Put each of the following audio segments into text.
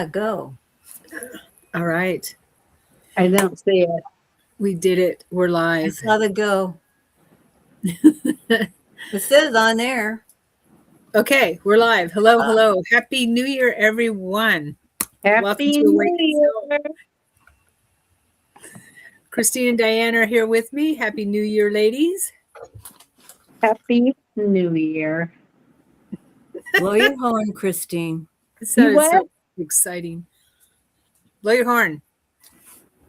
Go. All right. I don't see it. We did it. We're I live. saw the go. It says on there. Okay, we're live. Hello, hello. Happy New Year, everyone. Welcome Happy to Awake New Year. Christine and Diane are here with me. Happy New Year, ladies. Happy New Year. Blow your horn, Christine. So You it's what? so exciting. Blow your horn.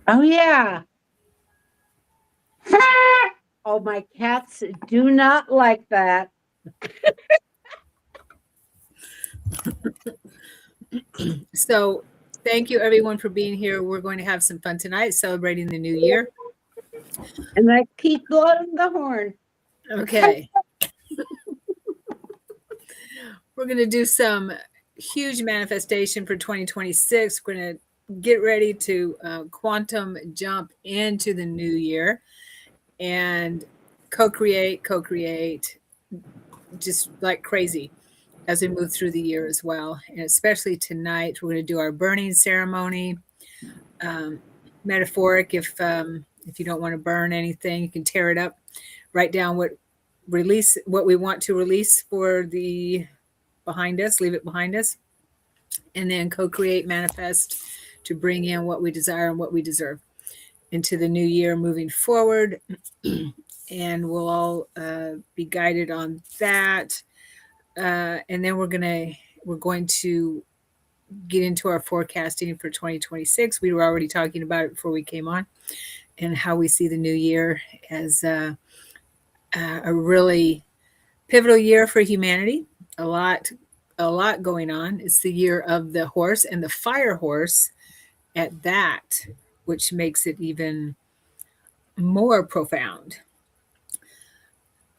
Oh, yeah. Oh, my cats do not like that. So thank you, everyone, for being here. We're going to have some fun tonight celebrating the new year. And I keep blowing the horn. Okay. We're going to do some huge manifestation for 2026. We're going to get ready to quantum jump into the new year and co-create just like crazy as we move through the year as well. And especially tonight, we're going to do our burning ceremony. Metaphoric, if you don't want to burn anything, you can tear it up, write down what we want to release for the behind us, leave it behind us, and then co-create, manifest to bring in what we desire and what we deserve into the new year moving forward. And we'll all be guided on that. And then we're going to get into our forecasting for 2026. We were already talking about it before we came on, and how we see the new year as a really pivotal year for humanity. A lot going on. It's the year of the horse, and the fire horse at that, which makes it even more profound.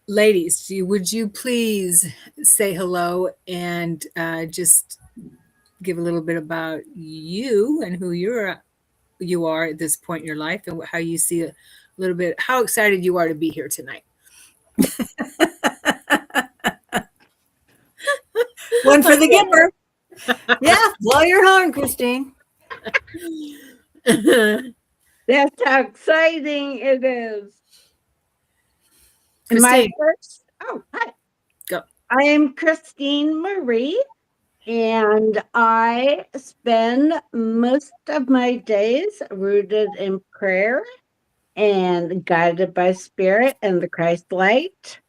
Ladies, would you please say hello and just give a little bit about you and who you are at this point in your life, and how you see a little bit, how excited you are to be here tonight. One for the giver. Yeah, blow your horn, Christine. That's how exciting it is. Christine, Hi. go. I am Christine Marie, and I spend most of my days rooted in prayer and guided by Spirit and the Christ light,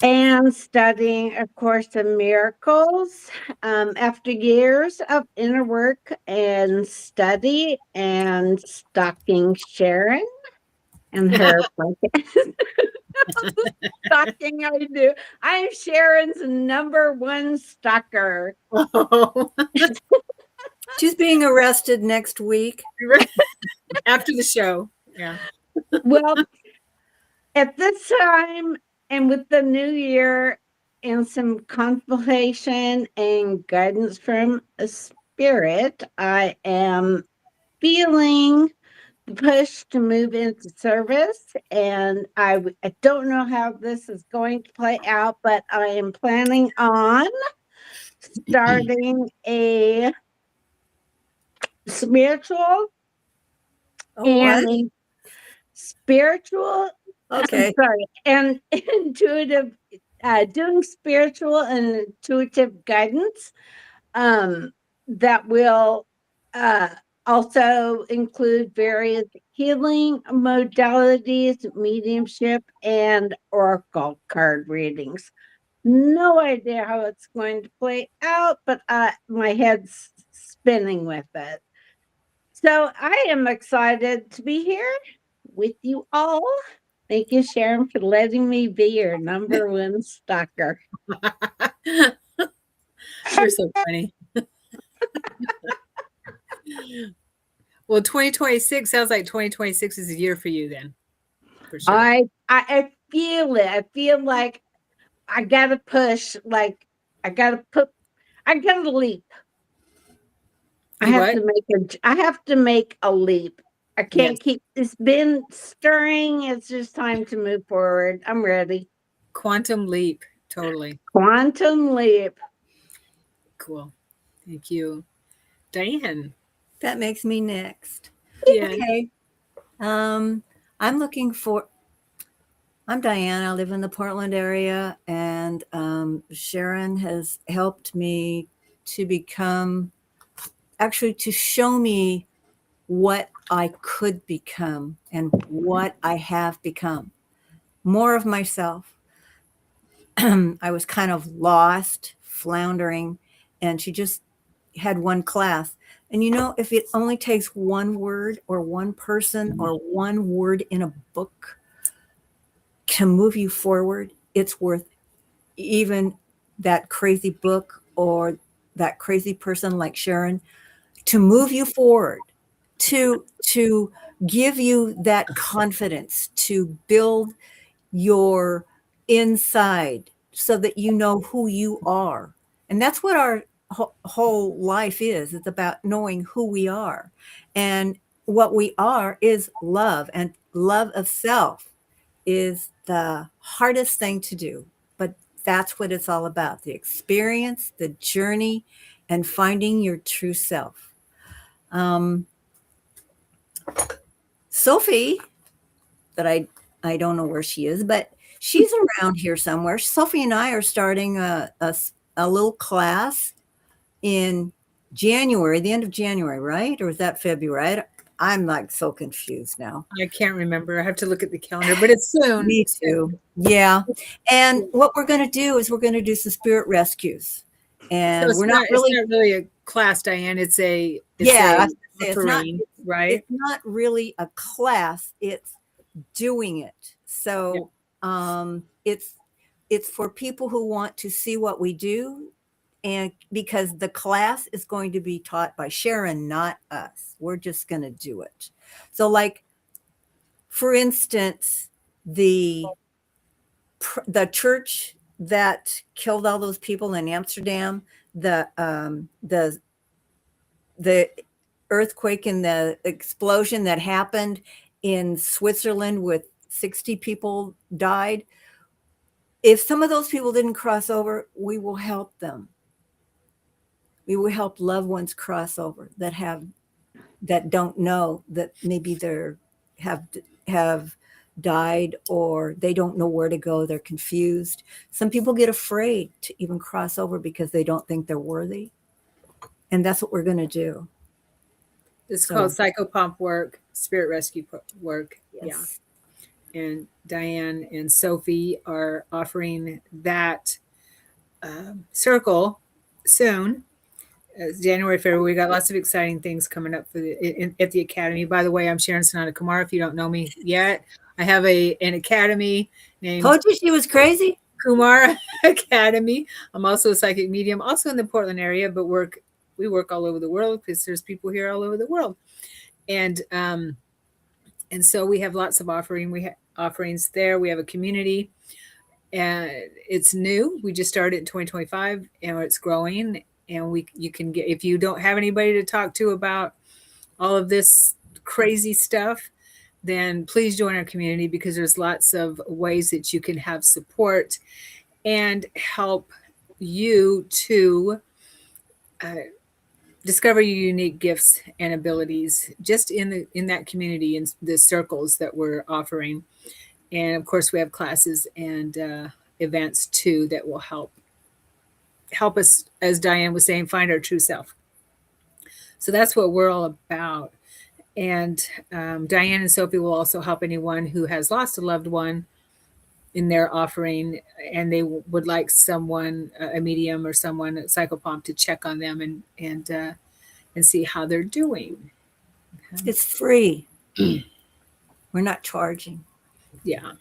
and studying A Course in Miracles. After years of inner work and study and stalking Sharon and her podcast. Stalking I do. I am Sharon's #1 stalker. Oh. She's being arrested next week. After the show. Yeah. Well, at this time and with the new year and some contemplation and guidance from a spirit, I am feeling the push to move into service. And I don't know how this is going to play out, but I am planning on starting a spiritual and a spiritual Okay. sorry, and intuitive, doing spiritual and intuitive guidance that will also include various healing modalities, mediumship, and oracle card readings. No idea how it's going to play out, but my head's spinning with it. So I am excited to be here with you all. Thank you, Sharon, for letting me be your #1 stalker. You're so funny. Well, 2026 sounds like 2026 is a year for you then. For sure. I feel it. I feel like I gotta push, like I gotta leap. I have to make a leap. I can't keep, it's been stirring. It's just time to move forward. I'm ready. Quantum leap. Totally. Quantum leap. Cool. Thank you. Diane. That makes me next. Yeah. Okay. I'm looking for. I'm Diane. I live in the Portland area, and Sharon has helped me to become, actually, to show me what I could become and what I have become. More of myself. I was kind of lost, floundering, and she just had one class. And if it only takes one word or one person or one word in a book to move you forward, it's worth even that crazy book or that crazy person like Sharon to move you forward, to give you that confidence, to build your inside so that you know who you are. And that's what our whole life is. It's about knowing who we are. And what we are is love, and love of self is the hardest thing to do. But that's what it's all about, the experience, the journey, and finding your true self. Sophie, that I don't know where she is, but she's around here somewhere. Sophie and I are starting a little class in January, the end of January, right? Or is that February? I'm like so confused now. I can't remember. I have to look at the calendar, but it's soon. Me too. Yeah. And what we're going to do is we're going to do some spirit rescues. And So we're not really, it's not really a class, Diane. It's a it's right? It's not really a class. It's doing it. So it's for people who want to see what we do, and because the class is going to be taught by Sharon, not us. We're just going to do it. So, like, for instance, the church that killed all those people in Amsterdam, the earthquake and the explosion that happened in Switzerland with 60 people died. If some of those people didn't cross over, we will help them. We will help loved ones cross over that don't know that maybe they're have died, or they don't know where to go. They're confused. Some people get afraid to even cross over because they don't think they're worthy. And that's what we're going to do. It's called psychopomp work, spirit rescue work. Yes. Yeah. And Diane and Sophie are offering that circle soon. January, February. We got lots of exciting things coming up for at the Academy. By the way, I'm Sharon Sonata Kumar. If you don't know me yet, I have an academy named Told you she was crazy. Kumar Academy. I'm also a psychic medium, also in the Portland area, but we work all over the world because there's people here all over the world. And so we have lots of offerings there. We have a community, and it's new. We just started in 2025, and it's growing. And you can get, if you don't have anybody to talk to about all of this crazy stuff, then please join our community, because there's lots of ways that you can have support and help you to discover your unique gifts and abilities just in that community, in the circles that we're offering. And of course, we have classes and events too that will help us, as Diane was saying, find our true self. So that's what we're all about. And Diane and Sophie will also help anyone who has lost a loved one in their offering, and they would like someone, a medium or someone, a psychopomp, to check on them and see how they're doing. It's free. We're not charging. Yeah.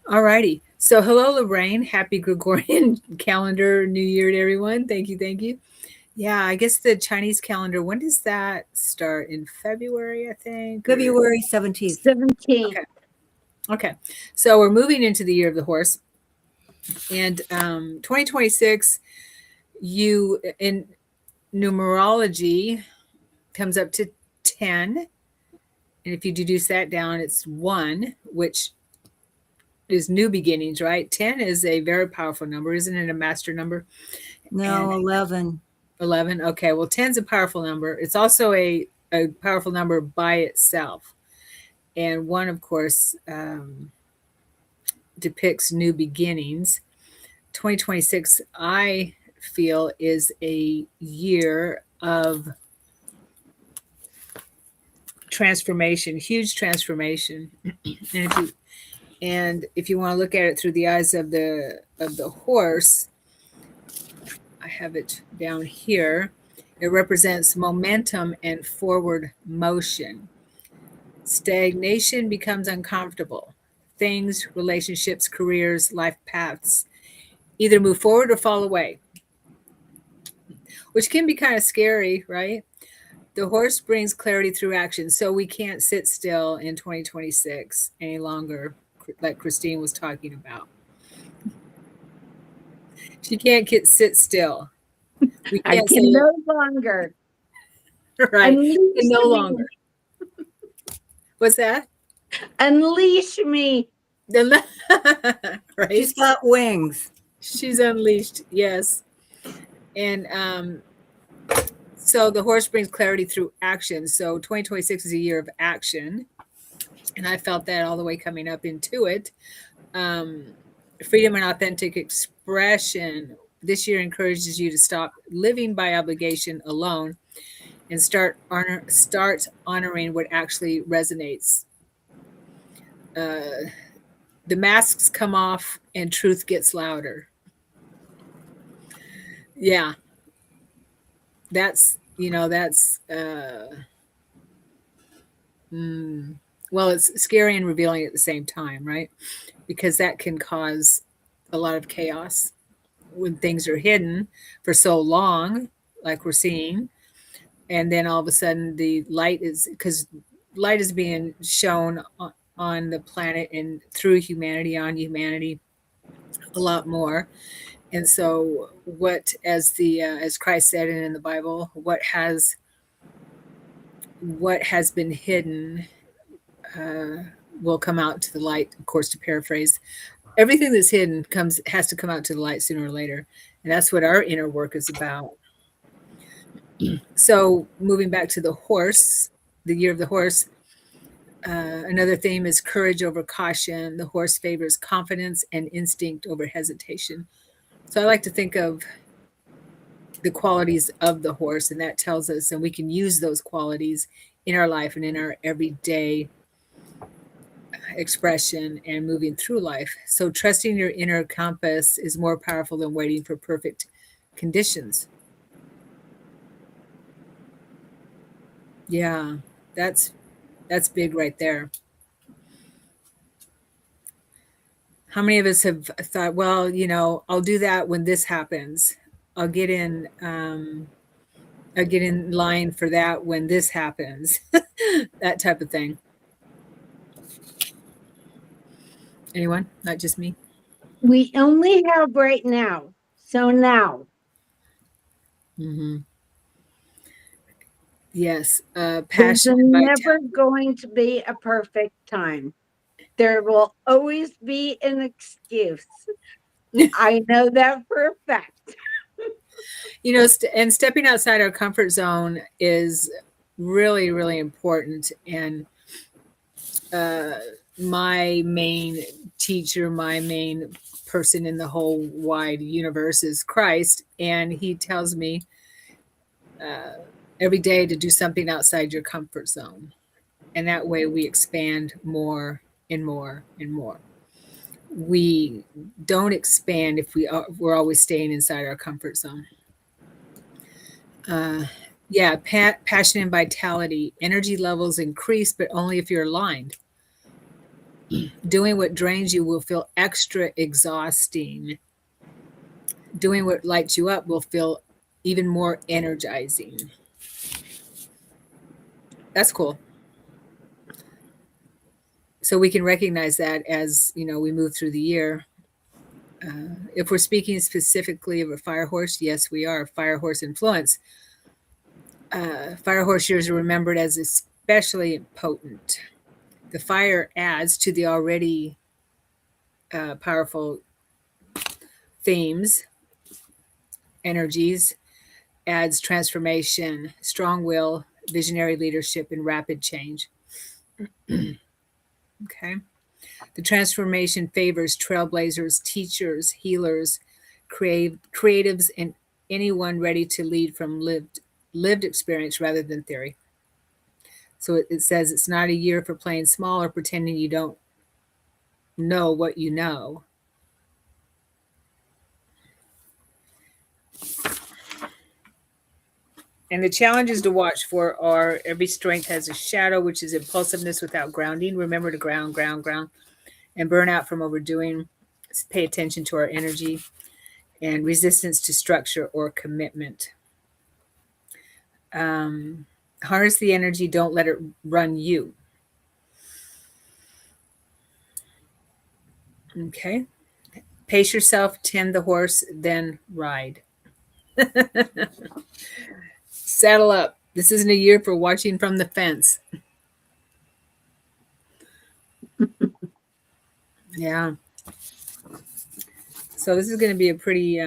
All righty. So hello, Lorraine. Happy Gregorian calendar New Year to everyone. Thank you. Thank you. Yeah, I guess the Chinese calendar, when does that start? In February, I think? February 17th. 17. Okay. So we're moving into the year of the horse. And 2026, you in numerology comes up to 10. And if you deduce that down, it's 1, which is new beginnings, right? 10 is a very powerful number. Isn't it a master number? No, 11. 11. Okay. Well, 10's a powerful number. It's also a powerful number by itself. And one, of course, depicts new beginnings. 2026, I feel, is a year of transformation, huge transformation. And if you want to look at it through the eyes of the horse, I have it down here. It represents momentum and forward motion. Stagnation becomes uncomfortable. Things, relationships, careers, life paths either move forward or fall away, which can be kind of scary, right? The horse brings clarity through action, so we can't sit still in 2026 any longer, like Christine was talking about. She can't sit still. We I can't can say, no longer. right, Unleash no me. longer. What's that? Unleash me. Right? She's got wings. She's unleashed, yes. And so the horse brings clarity through action. So 2026 is a year of action. And I felt that all the way coming up into it. Freedom and authentic expression. This year encourages you to stop living by obligation alone and start honoring what actually resonates. The masks come off and truth gets louder. Yeah. That's well, it's scary and revealing at the same time, right? Because that can cause a lot of chaos when things are hidden for so long, like we're seeing. And then all of a sudden the light is, because light is being shown on the planet and through humanity, on humanity a lot more. And so what, as Christ said in the Bible, what has been hidden will come out to the light, of course, to paraphrase. Everything that's hidden has to come out to the light sooner or later. And that's what our inner work is about. So moving back to the horse, the year of the horse, another theme is courage over caution. The horse favors confidence and instinct over hesitation. So I like to think of the qualities of the horse, and that tells us, and we can use those qualities in our life and in our everyday expression and moving through life. So trusting your inner compass is more powerful than waiting for perfect conditions. Yeah, that's big right there. How many of us have thought, well, I'll do that when this happens. I'll get in line for that when this happens. That type of thing. Anyone? Not just me? We only have right now. So now. Mm-hmm. Yes. There's Passion and never vitality. going to be a perfect time. There will always be an excuse. I know that for a fact. And stepping outside our comfort zone is really, really important. And my main teacher, my main person in the whole wide universe is Christ. And he tells me every day to do something outside your comfort zone. And that way we expand more and more and more. We don't expand if we're always staying inside our comfort zone. Yeah, passion and vitality. Energy levels increase, but only if you're aligned. Doing what drains you will feel extra exhausting. Doing what lights you up will feel even more energizing. That's cool. So we can recognize that as we move through the year. If we're speaking specifically of a fire horse, yes, we are. Fire horse influence. Fire horse years are remembered as especially potent. The fire adds to the already powerful themes, energies, adds transformation, strong will, visionary leadership, and rapid change. Okay. The transformation favors trailblazers, teachers, healers, creatives, and anyone ready to lead from lived experience rather than theory. So it says it's not a year for playing small or pretending you don't know what you know. And the challenges to watch for are every strength has a shadow, which is impulsiveness without grounding. Remember to ground, and burnout from overdoing. Pay attention to our energy and resistance to structure or commitment. Harness the energy, don't let it run you. Okay. Pace yourself, tend the horse, then ride. Saddle up. This isn't a year for watching from the fence. Yeah. So this is going to be a pretty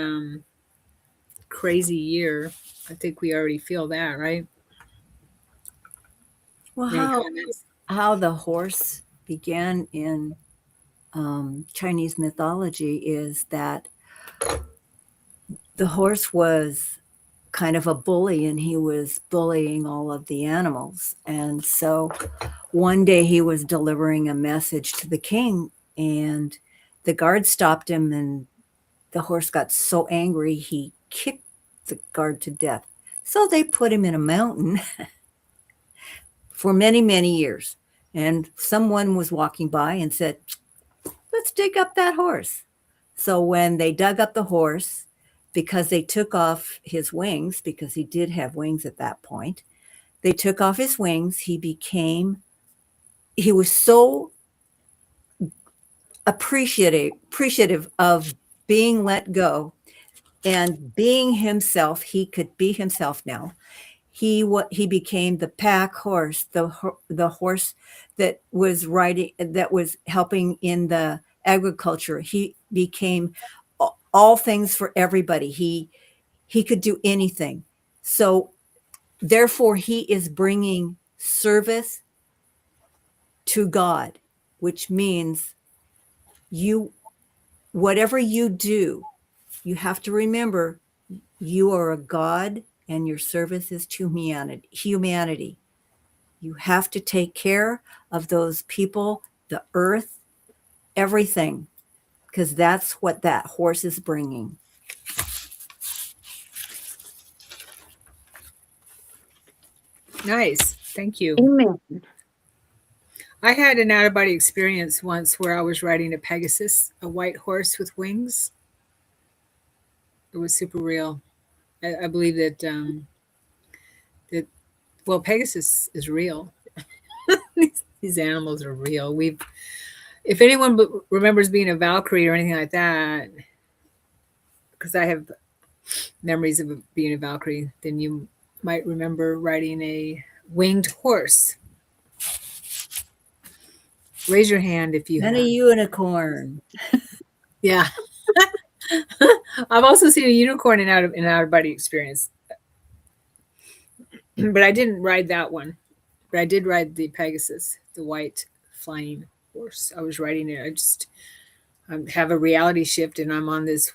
crazy year. I think we already feel that, right? Well, Any comments? how the horse began in Chinese mythology is that the horse was kind of a bully and he was bullying all of the animals. And so one day he was delivering a message to the king and the guard stopped him and the horse got so angry he kicked the guard to death. So they put him in a mountain for many, many years. And someone was walking by and said, let's dig up that horse. So when they dug up the horse, because they took off his wings, because he did have wings at that point, they took off his wings. He was so appreciative of being let go and being himself. He could be himself now. He became the pack horse, the horse that was helping in the agriculture. He became all things for everybody. He could do anything. So therefore he is bringing service to God, which means whatever you do, you have to remember you are a God and your service is to humanity. You have to take care of those people, the earth, everything, because that's what that horse is bringing. Nice. Thank you. Amen. I had an out of body experience once where I was riding a Pegasus, a white horse with wings. It was super real. I believe that well, Pegasus is real. These animals are real. If anyone remembers being a Valkyrie or anything like that, because I have memories of being a Valkyrie, then you might remember riding a winged horse. Raise your hand if you And have. a unicorn. Yeah. I've also seen a unicorn in an out of body experience, but I didn't ride that one. But I did ride the Pegasus, the white flying horse. I was riding it. I just have a reality shift, and I'm on this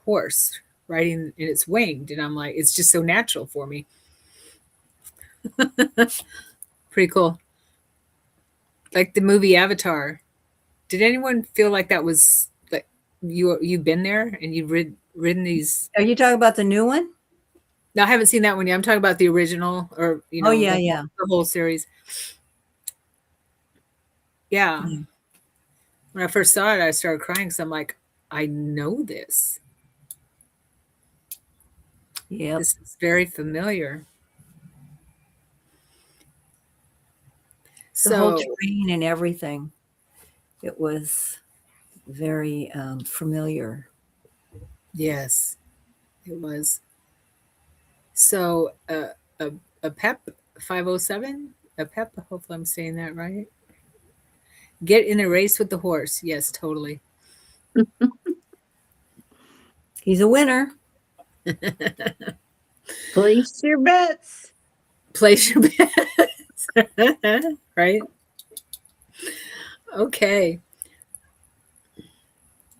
horse riding, and it's winged, and I'm like, it's just so natural for me. Pretty cool. Like the movie Avatar. Did anyone feel like that was like you've been there and you've ridden these? Are you talking about the new one? No, I haven't seen that one yet. I'm talking about the original, or Oh, yeah, yeah. the whole series. Yeah. Yeah. When I first saw it, I started crying because I'm like, I know this. Yep. This is very familiar. The whole So terrain and everything. It was very familiar. yes, it was. So a PEP 507, a PEP. Hopefully, I'm saying that right. Get in a race with the horse. Yes, totally. He's a winner. Place your bets. Place your bets. Right? Okay.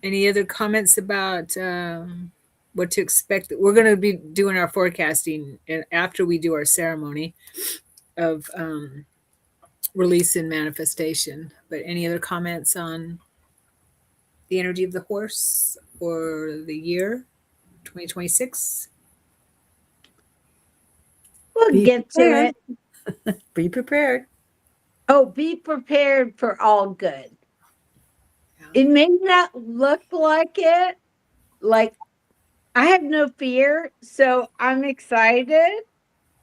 Any other comments about what to expect? We're going to be doing our forecasting after we do our ceremony of release and manifestation. But any other comments on the energy of the horse or the year 2026? We'll Be get to prepared. it. Be prepared. Oh, be prepared for all good. Yeah. It may not look like it. Like, I have no fear, so I'm excited.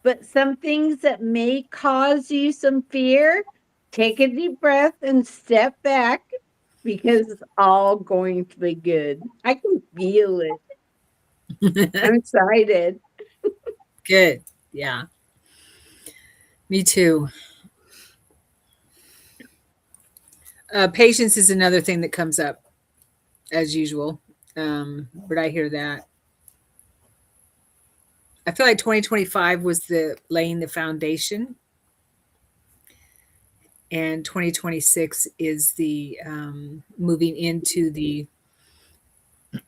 But some things that may cause you some fear, take a deep breath and step back because it's all going to be good. I can feel it. I'm excited. Good. Yeah. Me too. Patience is another thing that comes up as usual. But I hear that. I feel like 2025 was the laying the foundation, and 2026 is the moving into the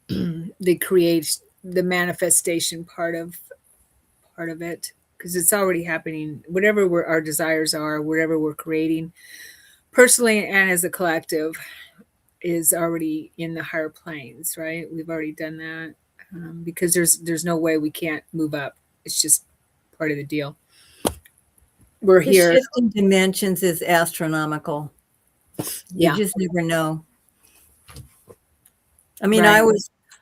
the manifestation part of it, because it's already happening. Whatever our desires are, whatever we're creating personally and as a collective, is already in the higher planes. Right? We've already done that, because there's no way we can't move up. It's just part of the deal. We're The here. shift in dimensions is astronomical. You Yeah. just never know. I mean, Right.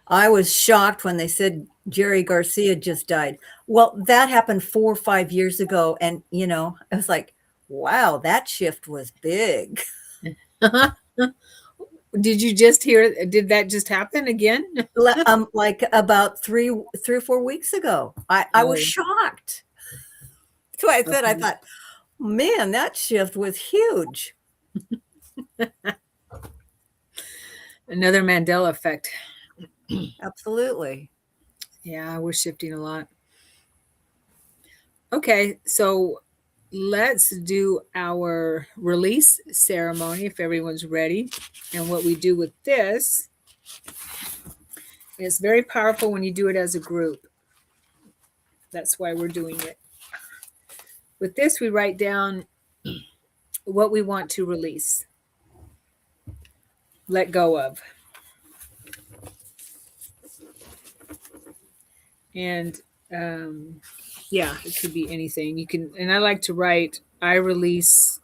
I was shocked when they said Jerry Garcia just died. Well, that happened 4 or 5 years ago, and I was like, wow, that shift was big. Did you just hear? Did that just happen again? Like about 3 or 4 weeks ago. I was Oh, shocked. That's why I said, I okay. thought, man, that shift was huge. Another Mandela effect. Absolutely. Yeah, we're shifting a lot. Okay, so let's do our release ceremony if everyone's ready. And what we do with this is very powerful when you do it as a group. That's why we're doing it. With this, we write down what we want to release, let go of. And yeah, it could be anything. You can, and I like to write, I release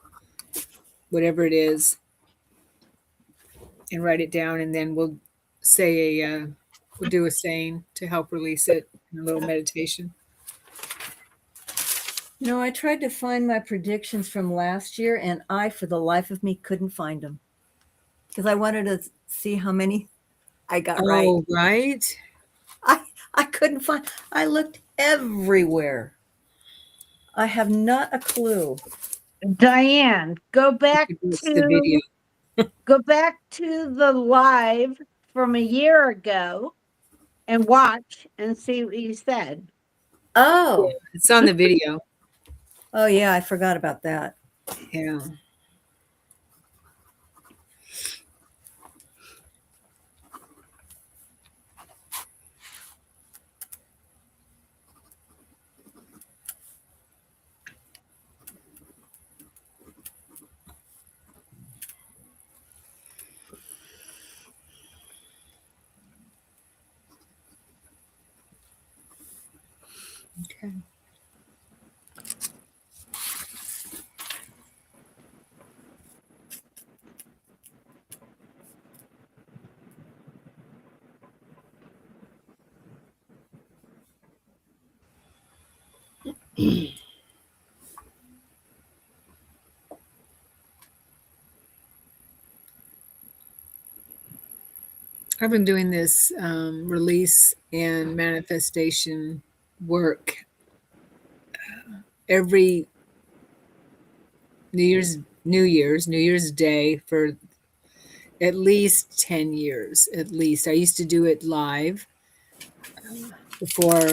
whatever it is, and write it down, and then we'll say we'll do a saying to help release it, a little meditation. I tried to find my predictions from last year, and I, for the life of me, couldn't find them because I wanted to see how many I got right. Oh, right. I couldn't find. I looked everywhere. I have not a clue. Diane, go back It's the video. to the live from a year ago and watch and see what you said. Oh, It's on the video. oh yeah, I forgot about that. Yeah. Okay. I've been doing this release and manifestation work every New Year's Day for at least 10 years. At least I used to do it live before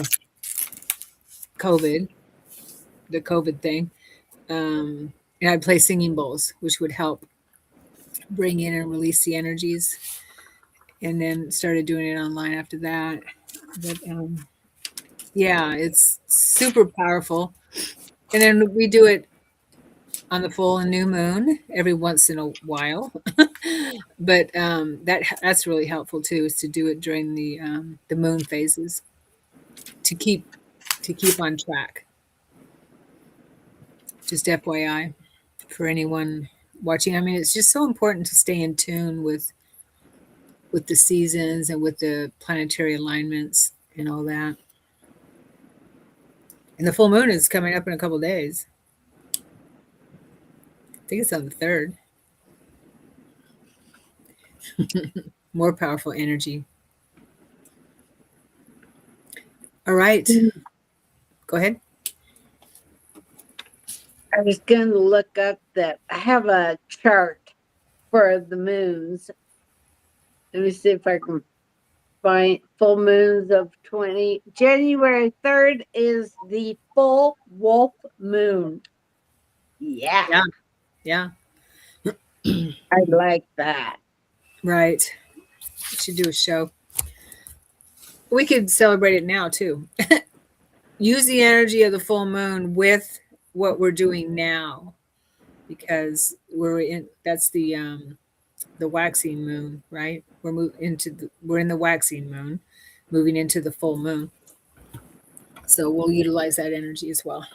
COVID, the COVID thing. And I'd play singing bowls, which would help bring in and release the energies. And then started doing it online after that. But yeah, it's super powerful. And then we do it on the full and new moon every once in a while. But that's really helpful too, is to do it during the moon phases to keep on track. Just FYI for anyone watching. I mean, it's just so important to stay in tune with the seasons and with the planetary alignments and all that. And the full moon is coming up in a couple days. I think it's on the 3rd. More powerful energy. All right. Go ahead. I was going to look up that I have a chart for the moons. Let me see if I can find full moons of 20. January 3rd is the full wolf moon. Yeah, Yeah. Yeah. I like that. Right. We should do a show. We could celebrate it now too. Use the energy of the full moon with what we're doing now, because that's the waxing moon, right? We're in the waxing moon, moving into the full moon. So we'll utilize that energy as well.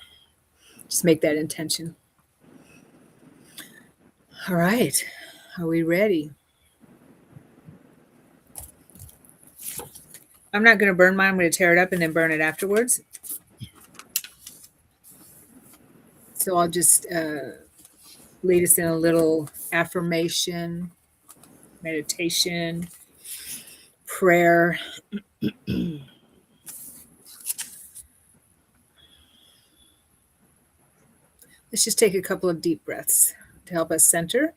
Just make that intention. All right. Are we ready? I'm not going to burn mine. I'm going to tear it up and then burn it afterwards. So I'll just lead us in a little affirmation, meditation, prayer. Let's just take a couple of deep breaths to help us center.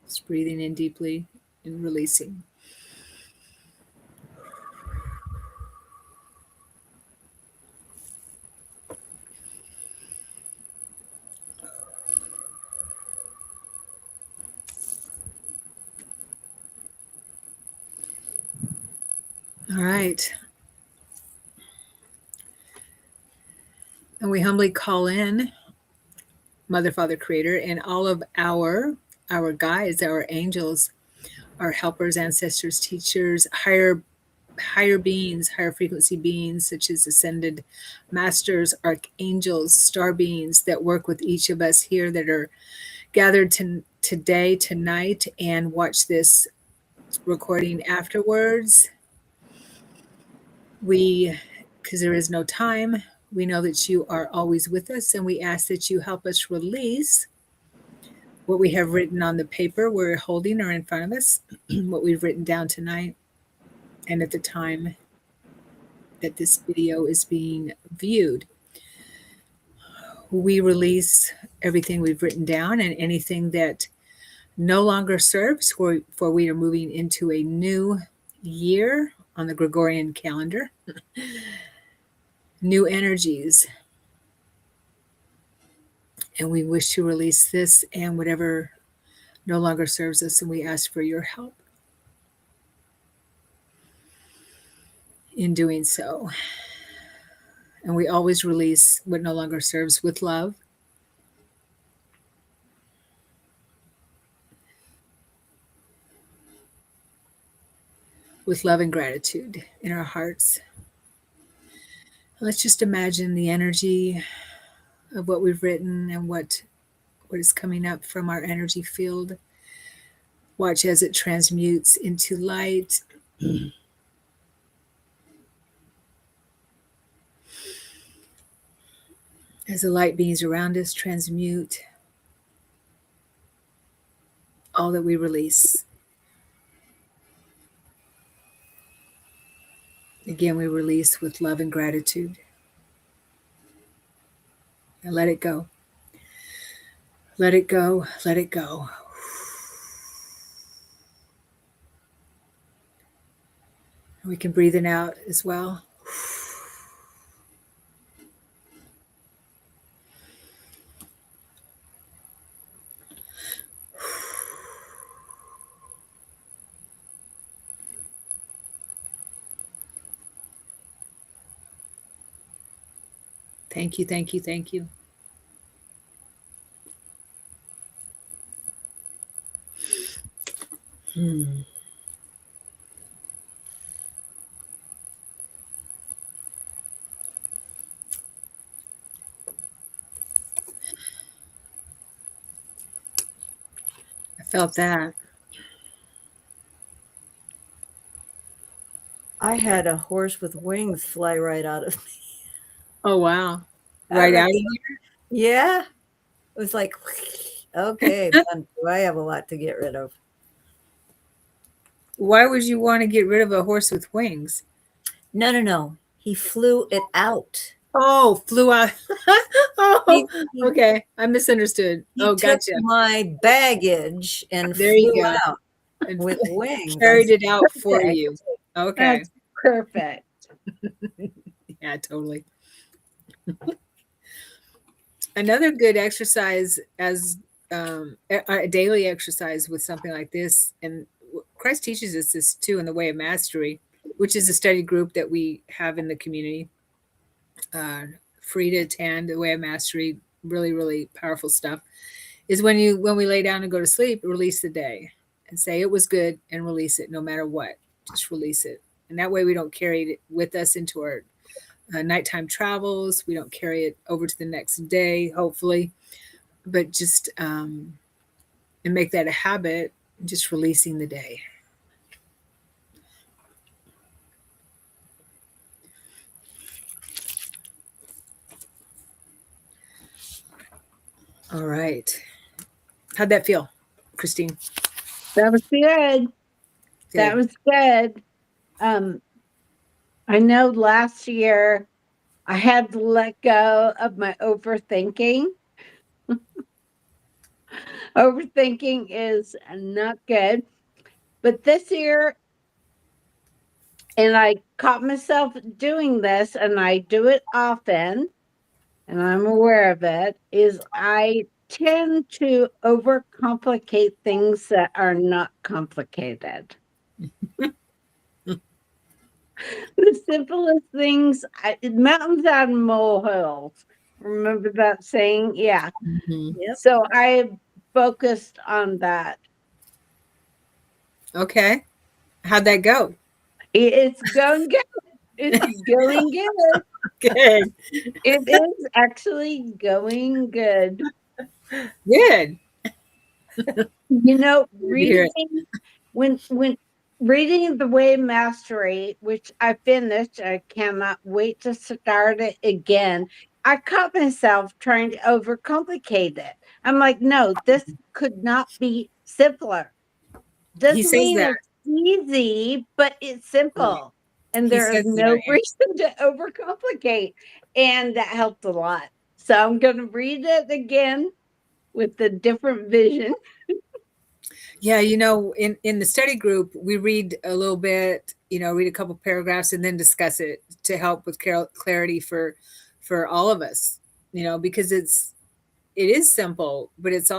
Just breathing in deeply and releasing. All right. And we humbly call in Mother, Father, Creator, and all of our guides, our angels, our helpers, ancestors, teachers, higher beings, higher frequency beings, such as ascended masters, archangels, star beings that work with each of us here, that are gathered today, tonight, and watch this recording afterwards. Because there is no time, we know that you are always with us, and we ask that you help us release what we have written on the paper we're holding or in front of us, what we've written down tonight, and at the time that this video is being viewed. We release everything we've written down and anything that no longer serves, for we are moving into a new year on the Gregorian calendar. New energies. And we wish to release this and whatever no longer serves us, and we ask for your help in doing so. And we always release what no longer serves with love. With love and gratitude in our hearts. Let's just imagine the energy of what we've written and what is coming up from our energy field. Watch as it transmutes into light. As the light beings around us transmute all that we release. Again, we release with love and gratitude. And let it go. Let it go. Let it go. We can breathe in out as well. Thank you, thank you, thank you. Hmm. I felt that. I had a horse with wings fly right out of me. Oh, wow. Out Right of out of the, here? yeah, it was like, okay, I have a lot to get rid of. Why would you want to get rid of a horse with wings? No, no, no. He flew it out. Oh, flew out. Oh, He, he, okay. I misunderstood. he Oh, took gotcha. my baggage and There you flew go. out And with wings. I carried said, it out for perfect. you. Okay. That's perfect. Yeah, totally. Another good exercise as a daily exercise with something like this, and Christ teaches us this too in the Way of Mastery, which is a study group that we have in the community. Uh, Free to attend the Way of Mastery, really, really powerful stuff. Is when we lay down and go to sleep, release the day and say it was good and release it no matter what. Just release it, and that way we don't carry it with us into our nighttime travels. We don't carry it over to the next day, hopefully, but just and make that a habit, just releasing the day. All right. How'd that feel, Christine? That was good. That Good. was good. Um, I know last year I had to let go of my overthinking. Overthinking is not good. But this year, and I caught myself doing this, and I do it often, and I'm aware of it, is I tend to overcomplicate things that are not complicated. The simplest things, mountains out of molehills. Remember that saying? Yeah. Mhm. Yep. So I focused on that. Okay. How'd that go? It's going good. It's going good. Good. It is actually going good. Good. You know, Good to hear it. when reading The Way of Mastery, which I finished, I cannot wait to start it again. I caught myself trying to overcomplicate it. I'm like, no, this could not be simpler. He Doesn't says mean that. it's easy, but it's Right. simple. And He there is says no that. reason to overcomplicate. And that helped a lot. So I'm going to read it again with a different vision. Yeah, in the study group, we read a little bit, read a couple paragraphs and then discuss it to help with clarity for all of us, because it is simple, but it's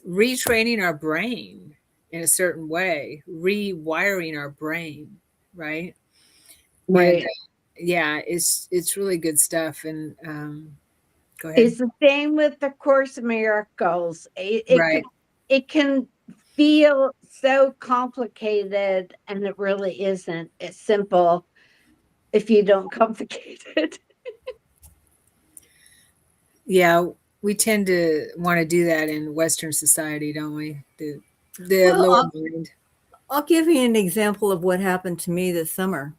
retraining our brain in a certain way, rewiring our brain, right? And Right. yeah, it's really good stuff. And go ahead. It's the same with the Course in Miracles. Right. It can feel so complicated, and it really isn't. It's simple if you don't complicate it. Yeah, we tend to want to do that in Western society, don't we? The Well, lower I'll, mind. I'll give you an example of what happened to me this summer.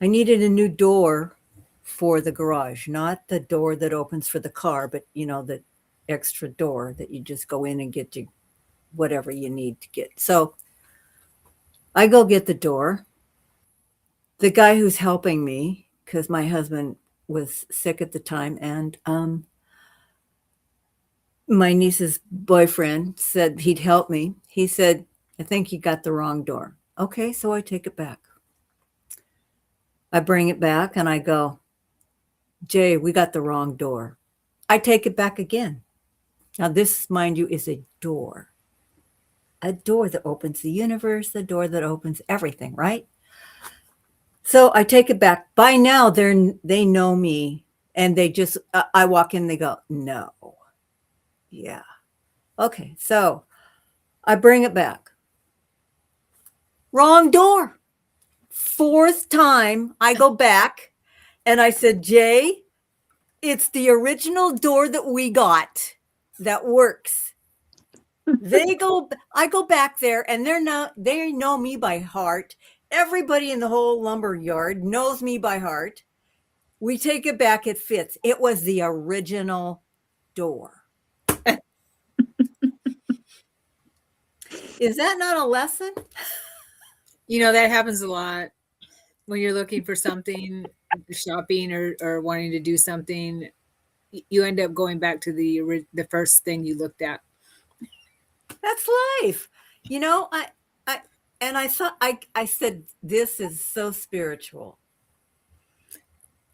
I needed a new door for the garage, not the door that opens for the car, but the extra door that you just go in and get you whatever you need to get. So I go get the door. The guy who's helping me, because my husband was sick at the time, and my niece's boyfriend said he'd help me. He said, I think you got the wrong door. Okay, so I take it back. I bring it back and I go, Jay, we got the wrong door. I take it back again. Now, this, mind you, is a door that opens the universe, a door that opens everything, right? So I take it back. By now, they know me, and they just I walk in, they go, no, yeah, okay. So I bring it back. Wrong door. Fourth time I go back, and I said, Jay, it's the original door that we got that works. I go back there and they know me by heart. Everybody in the whole lumber yard knows me by heart. We take it back, it fits. It was the original door. Is that not a lesson? You know, that happens a lot when you're looking for something, shopping or wanting to do something. You end up going back to the first thing you looked at. That's life. You know, I said, this is so spiritual.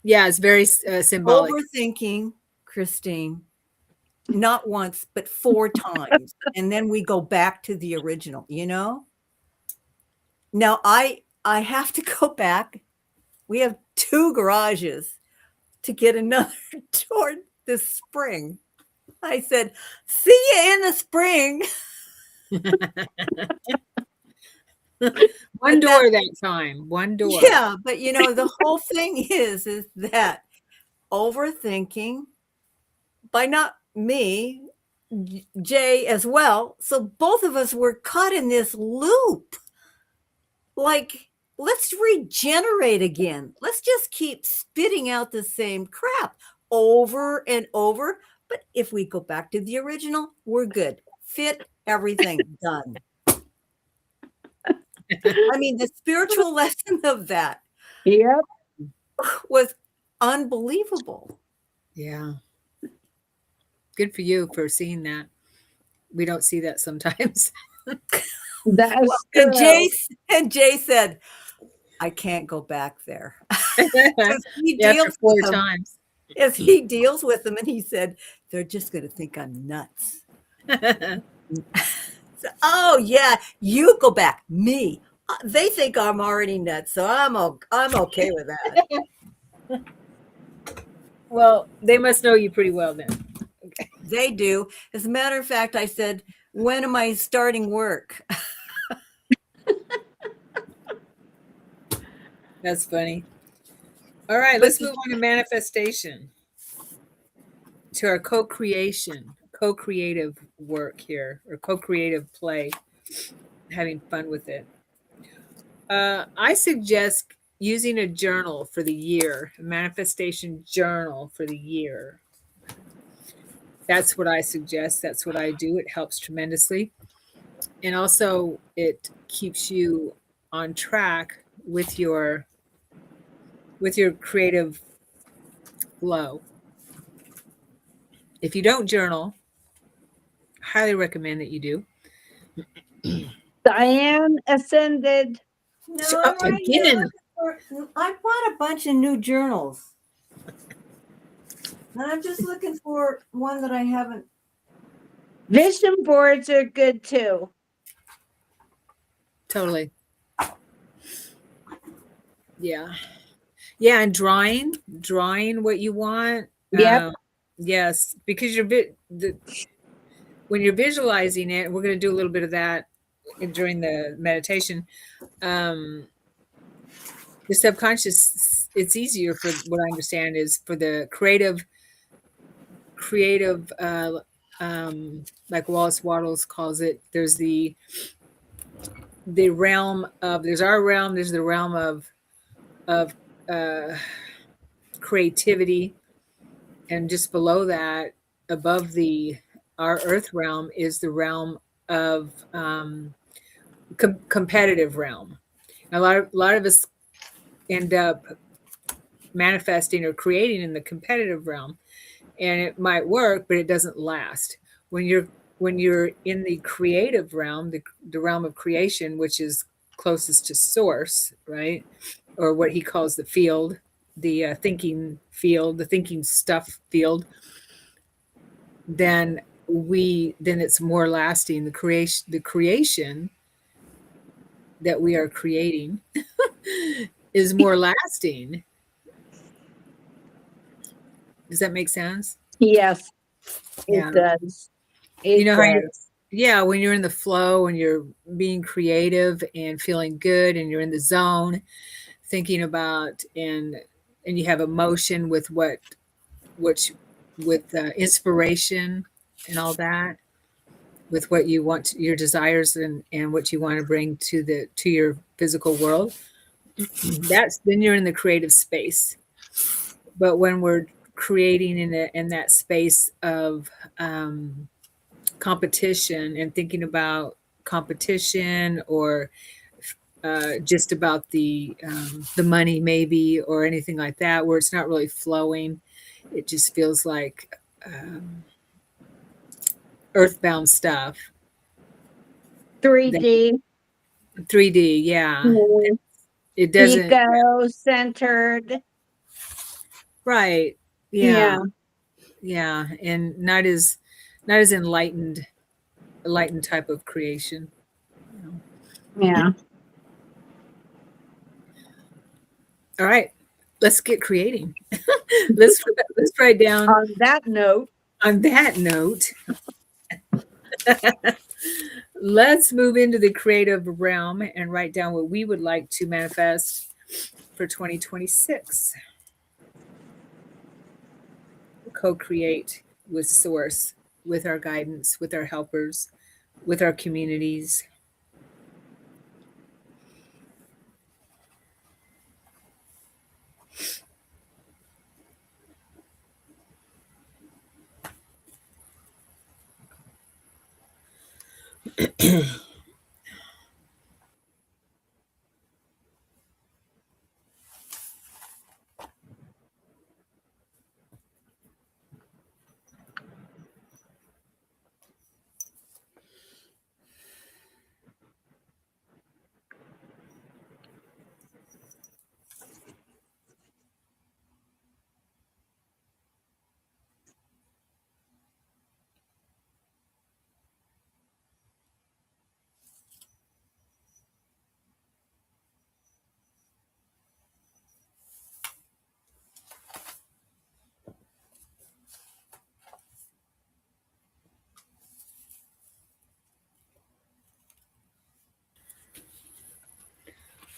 Yeah, it's very symbolic. Overthinking, Christine, not once, but 4 times. And then we go back to the original, you know? Now I have to go back. We have 2 garages to get another door this spring. I said, see you in the spring. One door that time. One door. Yeah, but you know, the whole thing is that overthinking, by not me, Jay as well. So both of us were caught in this loop. Like, let's regenerate again. Let's just keep spitting out the same crap over and over. But if we go back to the original, we're good. Fit, everything, done. I mean, the spiritual lesson of that Yep. was unbelievable. Yeah. Good for you for seeing that. We don't see that sometimes. That's And true. Jay said, I can't go back there. He After deals 4 with them. times. As he deals with them, and he said, they're just going to think I'm nuts. So, oh yeah, you go back. Me, they think I'm already nuts, so I'm okay with that. Well, they must know you pretty well then. They do. As a matter of fact, I said, when am I starting work? That's funny. All right, let's move on to manifestation, to our co-creation, co-creative work here, or co-creative play, having fun with it. I suggest using a journal for the year, a manifestation journal for the year. That's what I suggest. That's what I do. It helps tremendously. And also it keeps you on track with your creative flow. If you don't journal, highly recommend that you do. Diane ascended. No, So, I'm right here again. looking I bought a bunch of new journals. And I'm just looking for one that I haven't. Vision boards are good too. Totally. Yeah. Yeah, and drawing what you want. Yep. Yes, because when you're visualizing it, we're going to do a little bit of that during the meditation. The subconscious, it's easier for what I understand is for the creative, like Wallace Wattles calls it. There's the realm of, there's our realm, there's the realm of creativity, and just below that, above our earth realm, is the realm of competitive realm. A lot of us end up manifesting or creating in the competitive realm, and it might work, but it doesn't last. When you're in the creative realm, the realm of creation, which is closest to source, right? Or what he calls the field, the thinking field, the thinking stuff field, then it's more lasting. The creation that we are creating is more lasting. Does that make sense? Yes, it Yeah. does. You It know how you're, does. yeah, when you're in the flow and you're being creative and feeling good and you're in the zone, thinking about and you have emotion with which with inspiration and all that, with what you want, your desires and what you want to bring to your physical world. That's then you're in the creative space. But when we're creating in that space of competition and thinking about competition or just about the money maybe or anything like that, where it's not really flowing, it just feels like earthbound stuff. That 3D, 3D, yeah, it doesn't. ego centered. Right, Yeah, yeah, yeah, and not as enlightened type of creation. You know. yeah. All right, let's get creating. let's write down On that note, on that note. Let's move into the creative realm and write down what we would like to manifest for 2026. Co create with Source, with our guidance, with our helpers, with our communities.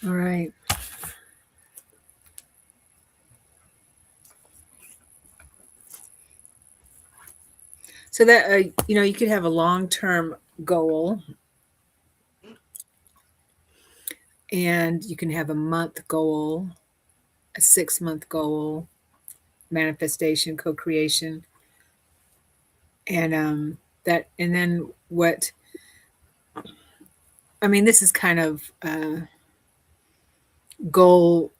All right. So that, you could have a long term goal and you can have a month goal, a 6 month goal, manifestation, co creation. And then what, I mean, this is kind of goal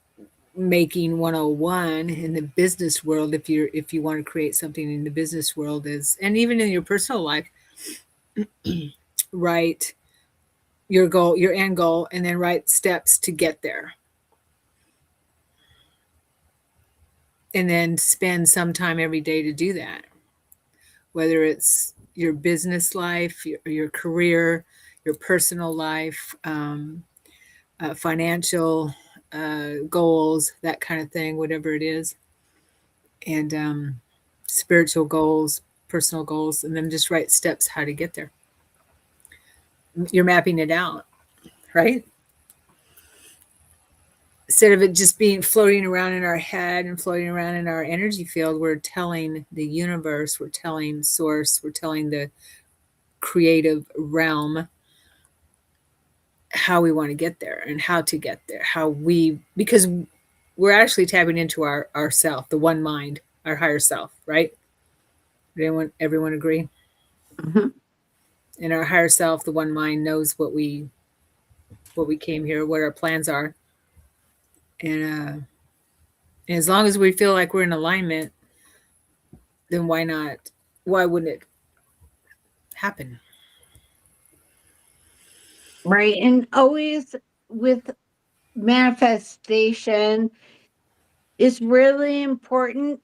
making 101 in the business world. If you want to create something in the business world, is, and even in your personal life, write your goal, your end goal, and then write steps to get there, and then spend some time every day to do that, whether it's your business life, your career, your personal life, financial goals, that kind of thing, whatever it is, and spiritual goals, personal goals, and then just write steps how to get there. You're mapping it out, right? Instead of it just being floating around in our head and floating around in our energy field, we're telling the universe, we're telling source, we're telling the creative realm how we want to get there and how to get there, because we're actually tapping into our self, the one mind, our higher self, right? Everyone agree? Mhm. And our higher self, the one mind, knows what we came here, what our plans are, and as long as we feel like we're in alignment, then why not? Why wouldn't it happen? Right. And always with manifestation, it's really important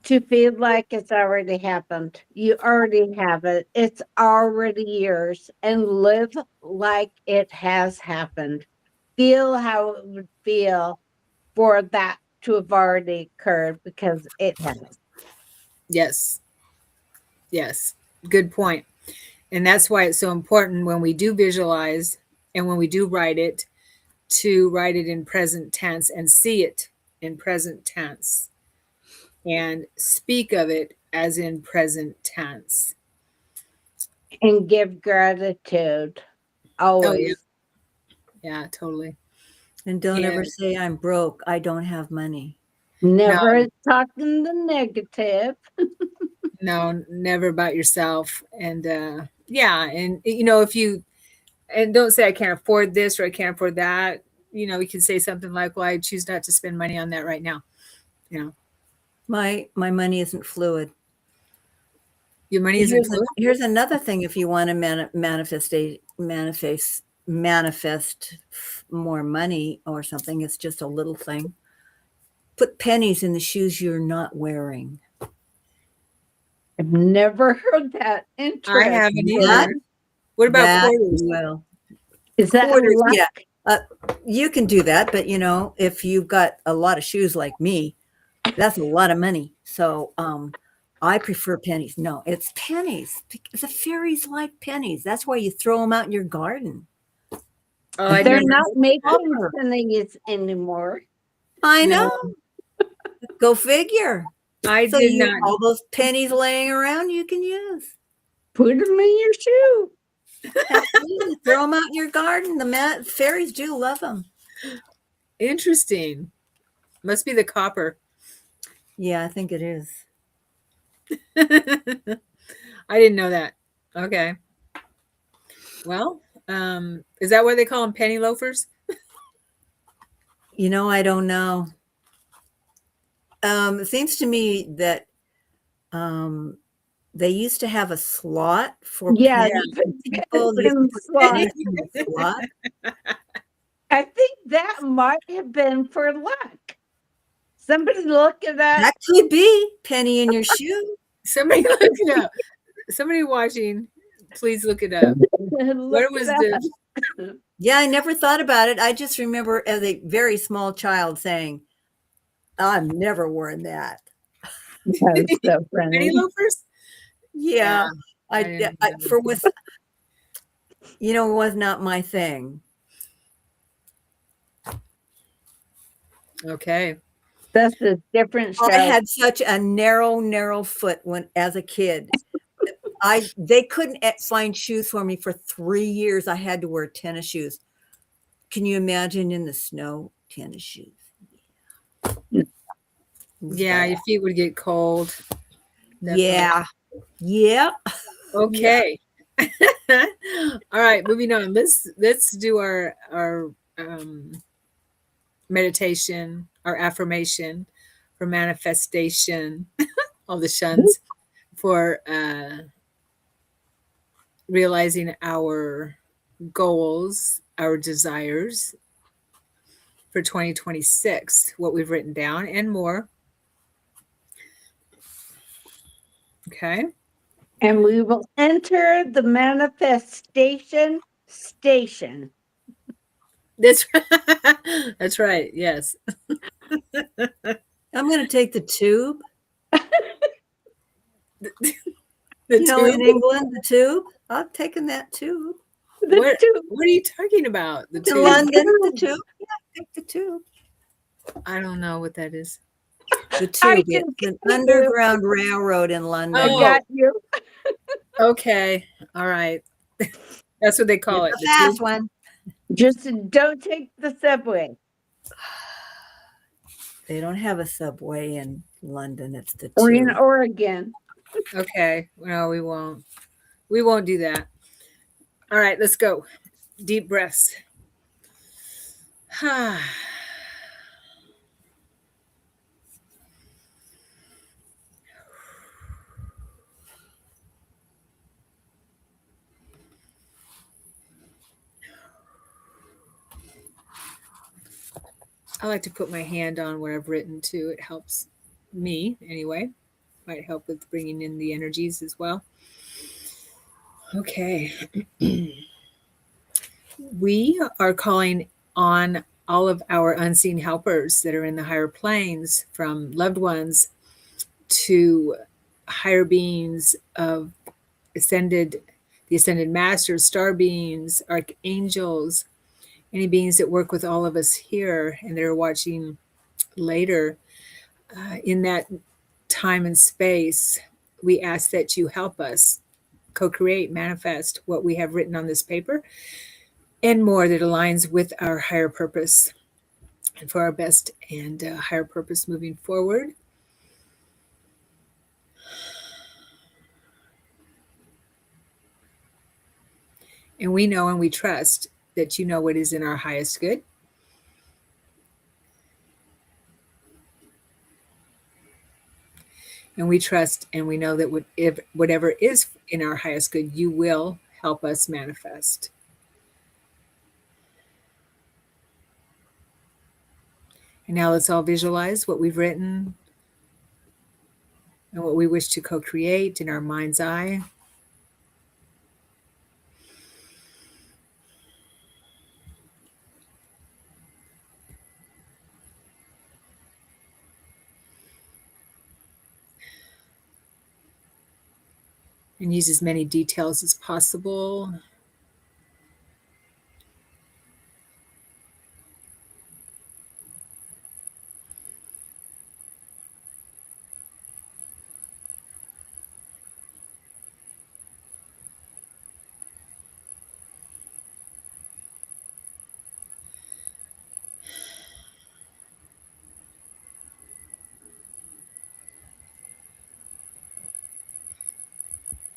to feel like it's already happened. You already have it. It's already yours, and live like it has happened. Feel how it would feel for that to have already occurred, because it has. Yes. Yes. Good point. And that's why it's so important when we do visualize and when we do write it, to write it in present tense and see it in present tense and speak of it as in present tense. And give gratitude Oh, yeah. always. Yeah, totally. And don't ever And say I'm broke. I don't have money. no, Never talking the negative. no, never about yourself. And yeah, and if you, and don't say I can't afford this or I can't afford that. You can say something like, well, I choose not to spend money on that right now. You know, My money isn't fluid. your money isn't fluid. Here's another thing. If you want to manifest more money or something, it's just a little thing. Put pennies in the shoes you're not wearing. I've never heard that. I Interesting. haven't That either. What about that quarters? will Is that quarters. luck? Yeah, you can do that, but if you've got a lot of shoes like me, that's a lot of money. So I prefer pennies. No, it's pennies. The fairies like pennies. That's why you throw them out in your garden. Oh, I They're never. not making Copper. pennies anymore. I No, know. Go figure. I So did not. all those pennies laying around you can use. Put them in your shoe. Absolutely. Throw them out in your garden. The fairies do love them. Interesting. Must be the copper. Yeah, I think it is. I didn't know that. Okay. Well, is that why they call them penny loafers? I don't know. It seems to me that they used to have a slot for Yeah, pennies. put People used to them put slot. pennies in the slot. I think that might have been for luck. Somebody look it up. That could be penny in your shoe. Somebody look it up. Somebody watching, please look it up. Look What was it up. the Yeah, I never thought about it. I just remember as a very small child saying, "I've never worn that." That's so penny funny. loafers? Yeah, I didn't I know. for with it was not my thing. Okay. That's a different show. I had such a narrow foot when as a kid. They couldn't find shoes for me for 3 years. I had to wear tennis shoes. Can you imagine in the snow tennis shoes? It was Yeah, bad. your feet would get cold. Definitely. Yeah. Yeah. Okay. All right, moving on. Let's do our meditation, our affirmation for manifestation, all the shuns for realizing our goals, our desires for 2026, what we've written down and more. Okay. And we will enter the manifestation station. That's that's right. Yes. I'm going to take the tube. The In tube? England, the tube. I've taken that tube. What are you talking about? The In tube? London, the tube. Yeah, take the tube. I don't know what that is. The tube. just It's an got you. underground railroad in London. I Oh. got you. Okay. All right. That's what they call it. It's a The fast tube. one. Just don't take the subway. They don't have a subway in London. It's the Or in tube. Oregon. Okay. No, we won't. We won't do that. All right, let's go. Deep breaths. I like to put my hand on what I've written too. It helps me anyway. Might help with bringing in the energies as well. Okay. We are calling on all of our unseen helpers that are in the higher planes, from loved ones to higher beings of the ascended masters, star beings, archangels, any beings that work with all of us here and they're watching later. In that time and space, we ask that you help us co-create, manifest what we have written on this paper and more that aligns with our higher purpose and for our best and higher purpose moving forward. And we know and we trust that you know what is in our highest good. And we trust and we know that if whatever is in our highest good, you will help us manifest. And now let's all visualize what we've written and what we wish to co-create in our mind's eye. And use as many details as possible.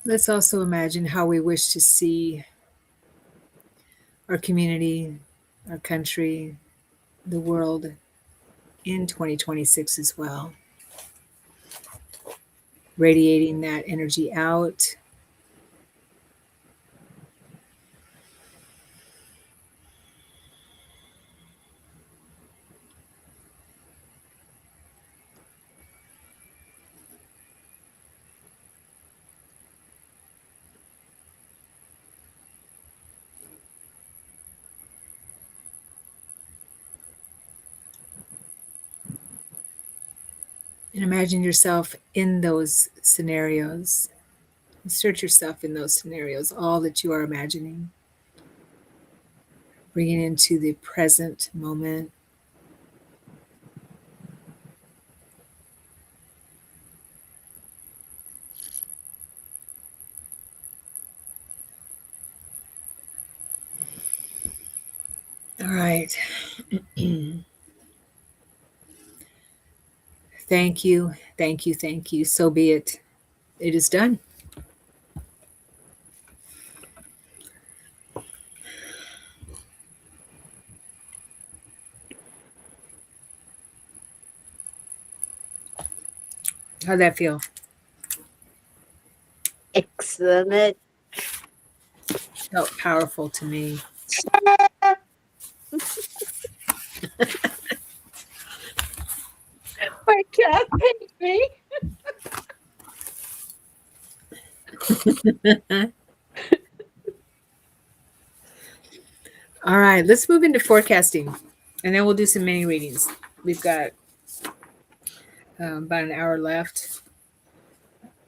Let's also imagine how we wish to see our community, our country, the world in 2026 as well. Radiating that energy out. And imagine yourself in those scenarios. Insert yourself in those scenarios, all that you are imagining. Bringing into the present moment. All right. Thank you, thank you, thank you. So be it. It is done. How'd that feel? Excellent. Felt powerful to me. My cat picked me. All right, let's move into forecasting and then we'll do some mini readings. We've got about an hour left.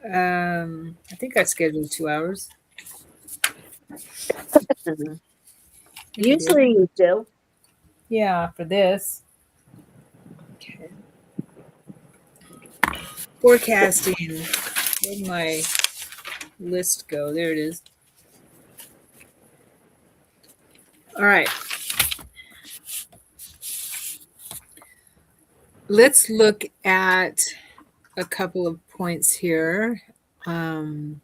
I think I scheduled 2 hours. Usually you do. Yeah, for this. Okay. Forecasting. Where'd my list go? There it is. All right. Let's look at a couple of points here. And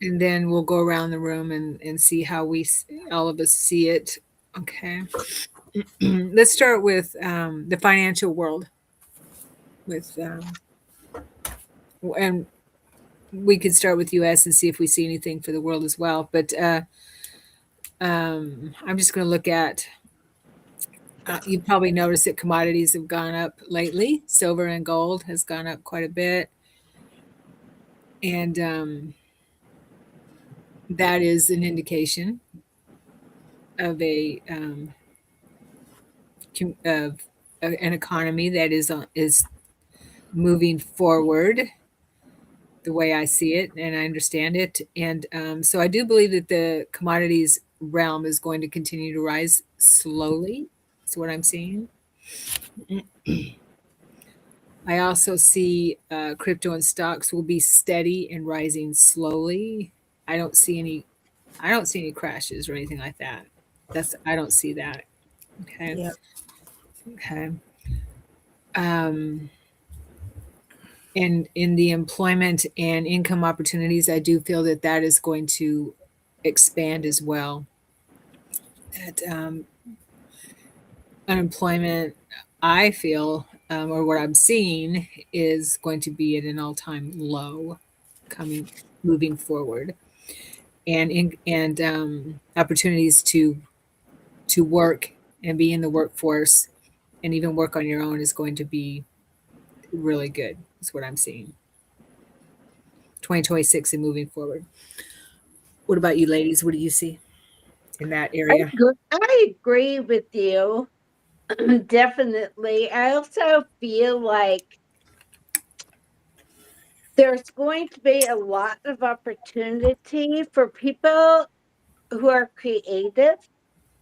then we'll go around the room and see how all of us see it. Okay. Let's start with the financial world. And we could start with US and see if we see anything for the world as well. But I'm just going to look at, you probably noticed that commodities have gone up lately. Silver and gold has gone up quite a bit. And that is an indication of of an economy that is moving forward the way I see it and I understand it. And so I do believe that the commodities realm is going to continue to rise slowly. That's what I'm seeing. I also see crypto and stocks will be steady and rising slowly. I don't see any. I don't see any crashes or anything like that. I don't see that. Okay. Yeah. Okay. Um, and in the employment and income opportunities, I do feel that that is going to expand as well. That unemployment, I feel, or what I'm seeing, is going to be at an all-time low, moving forward, and opportunities to work and be in the workforce and even work on your own is going to be really good. Is what I'm seeing. 2026 and moving forward. What about you, ladies? What do you see in that area? I agree with you. Definitely. I also feel like there's going to be a lot of opportunity for people who are creative,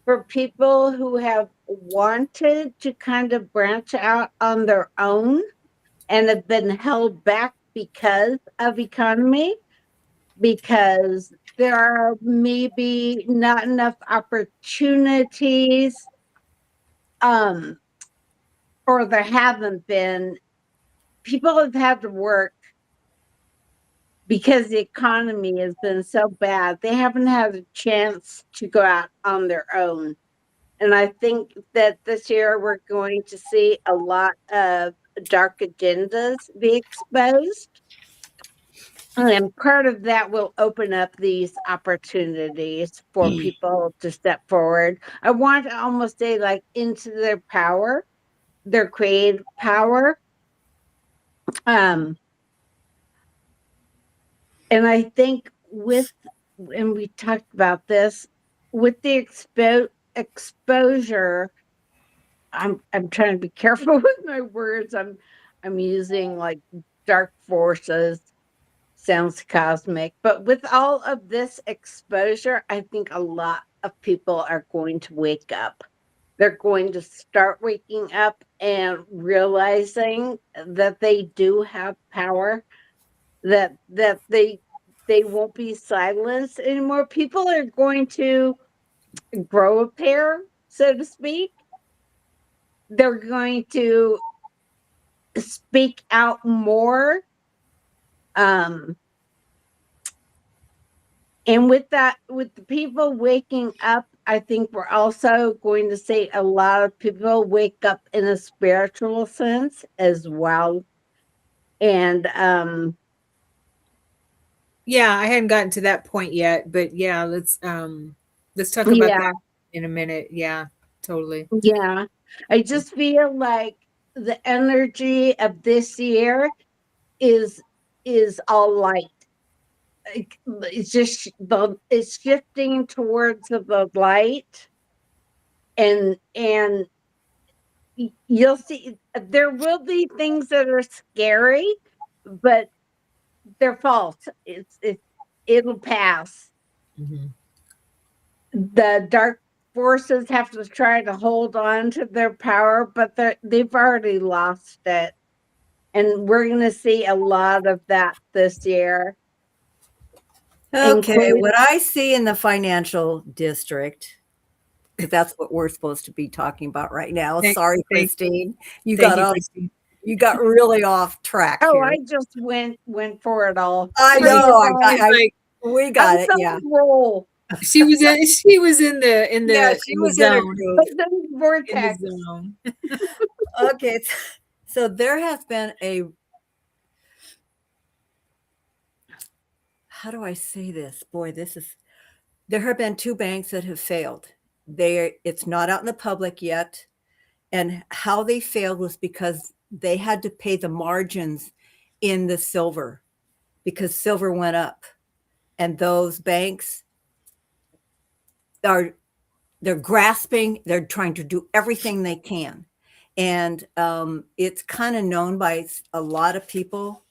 for people who have wanted to kind of branch out on their own and have been held back because of economy, because there are maybe not enough opportunities, um, or there haven't been. People have had to work because the economy has been so bad. They haven't had a chance to go out on their own. And I think that this year we're going to see a lot of dark agendas be exposed. And part of that will open up these opportunities for people to step forward. I want to almost say, like, into their power, their creative power. Um, and I think and we talked about this, with the exposure, I'm trying to be careful with my words. I'm using like dark forces, sounds cosmic, but with all of this exposure, I think a lot of people are going to wake up. They're going to start waking up and realizing that they do have power, that they won't be silenced anymore. People are going to grow a pair, so to speak. They're going to speak out more. Um, and with that, with the people waking up, I think we're also going to see a lot of people wake up in a spiritual sense as well. And Yeah, I hadn't gotten to that point yet, but yeah, let's talk about yeah, that in a minute. Yeah, totally. yeah. I just feel like the energy of this year is is all light. It's just it's shifting towards the light, and you'll see there will be things that are scary, but they're false. It'll pass. Hmm. The dark forces have to try to hold on to their power, but they've already lost it. And we're going to see a lot of that this year, Okay, including, what I see in the financial district, because that's what we're supposed to be talking about right now. Thank, Sorry, thank, Christine. You thank got you, off, Christine. you got really off track oh, here. I just went for it all. I I know. She's like, We I got was it. Yeah. on a roll. she was in the Yeah, she in the was in a zone. groove. But then In the vortex. zone. Okay. So there has been how do I say this? Boy, this is there have been two banks that have failed. It's not out in the public yet. And how they failed was because they had to pay the margins in the silver because silver went up. And those banks are they're grasping, they're trying to do everything they can. And it's kind of known by a lot of people,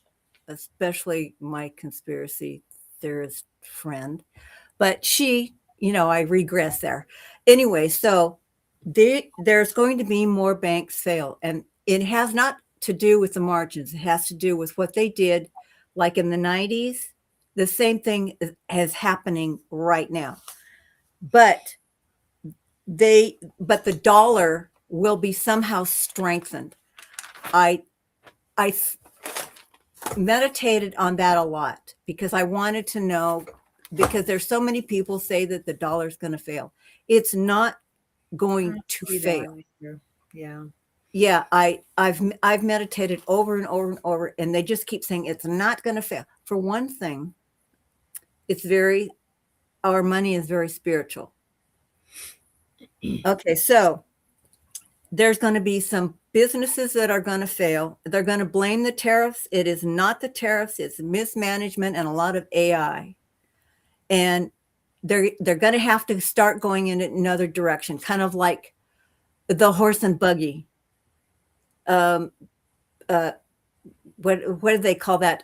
especially my conspiracy theorist friend. But I regress there. Anyway, so there's going to be more banks fail. And it has not to do with the margins. It has to do with what they did like in the 90s. The same thing is happening right now. But the dollar will be somehow strengthened. I meditated on that a lot because I wanted to know, because there's so many people say that the dollar's going to fail. It's not going to fail. Yeah. Yeah, I've meditated over and over and over, and they just keep saying it's not going to fail. For one thing, our money is very spiritual. Okay, so there's going to be some businesses that are going to fail. They're going to blame the tariffs. It is not the tariffs, it's mismanagement and a lot of AI. And they're going to have to start going in another direction, kind of like the horse and buggy. What do they call that?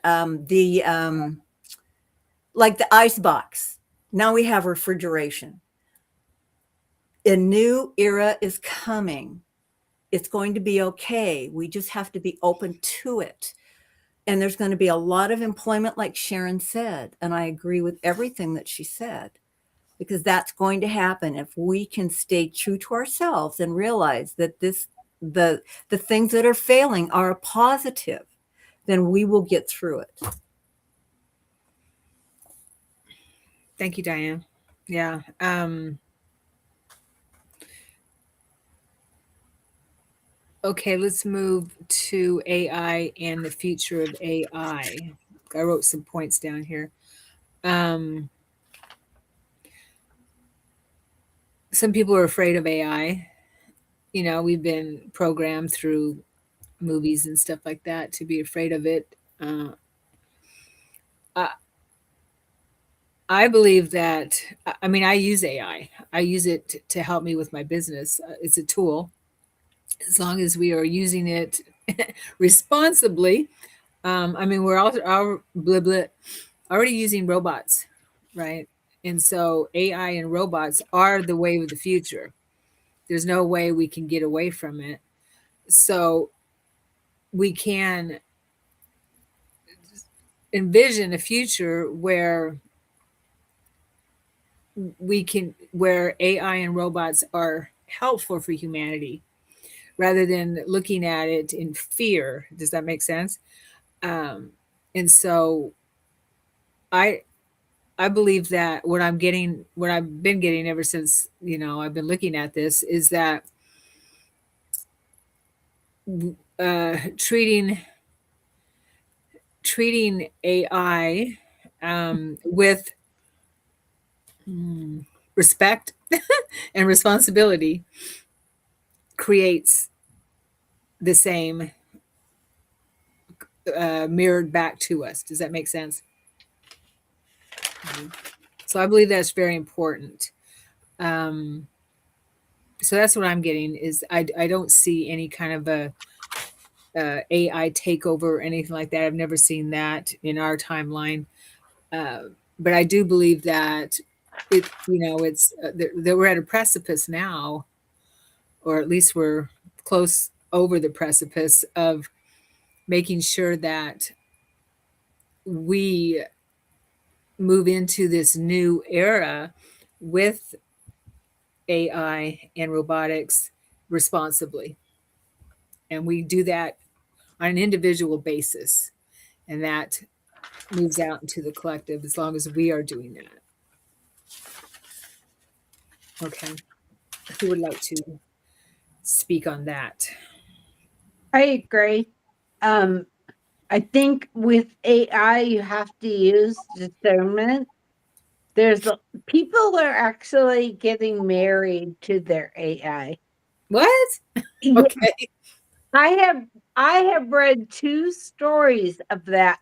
Like the ice box. Now we have refrigeration. A new era is coming. It's going to be okay. We just have to be open to it. And there's going to be a lot of employment, like Sharon said. And I agree with everything that she said, because that's going to happen if we can stay true to ourselves and realize that the things that are failing are a positive, then we will get through it. Thank you, Diane. Yeah. Okay, let's move to AI and the future of AI. I wrote some points down here. Some people are afraid of AI. We've been programmed through movies and stuff like that to be afraid of it. I believe that, I use AI. I use it to help me with my business. It's a tool. As long as we are using it responsibly. We're already using robots, right? And so AI and robots are the way of the future. There's no way we can get away from it. So we can envision a future where AI and robots are helpful for humanity rather than looking at it in fear. Does that make sense? And so I believe that what I've been getting ever since, I've been looking at this is that treating AI with respect and responsibility creates the same mirrored back to us. Does that make sense? So I believe that's very important. So that's what I'm getting is I don't see any kind of a AI takeover or anything like that. I've never seen that in our timeline. But I do believe that it's that we're at a precipice now, or at least we're close over the precipice of making sure that we move into this new era with AI and robotics responsibly. And we do that on an individual basis. And that moves out into the collective as long as we are doing that. Okay. Who would like to speak on that? I agree. I think with AI, you have to use discernment There's people are actually getting married to their AI. What? Yeah, Okay. I have read 2 stories of that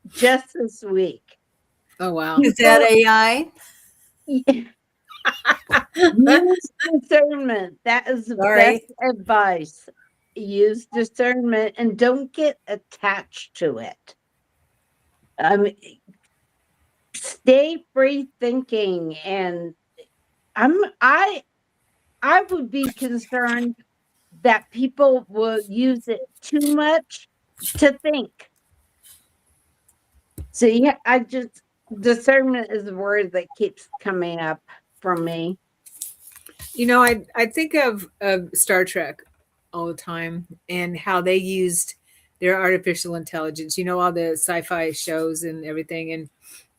just this week. Oh wow. Is that People AI? use discernment. That is the best Sorry. advice. Use discernment and don't get attached to it. I mean, stay free thinking, and I'm I would be concerned that people will use it too much to think. So yeah, I just discernment is the word that keeps coming up for me. I think of Star Trek all the time and how they used their artificial intelligence. All the sci-fi shows and everything, and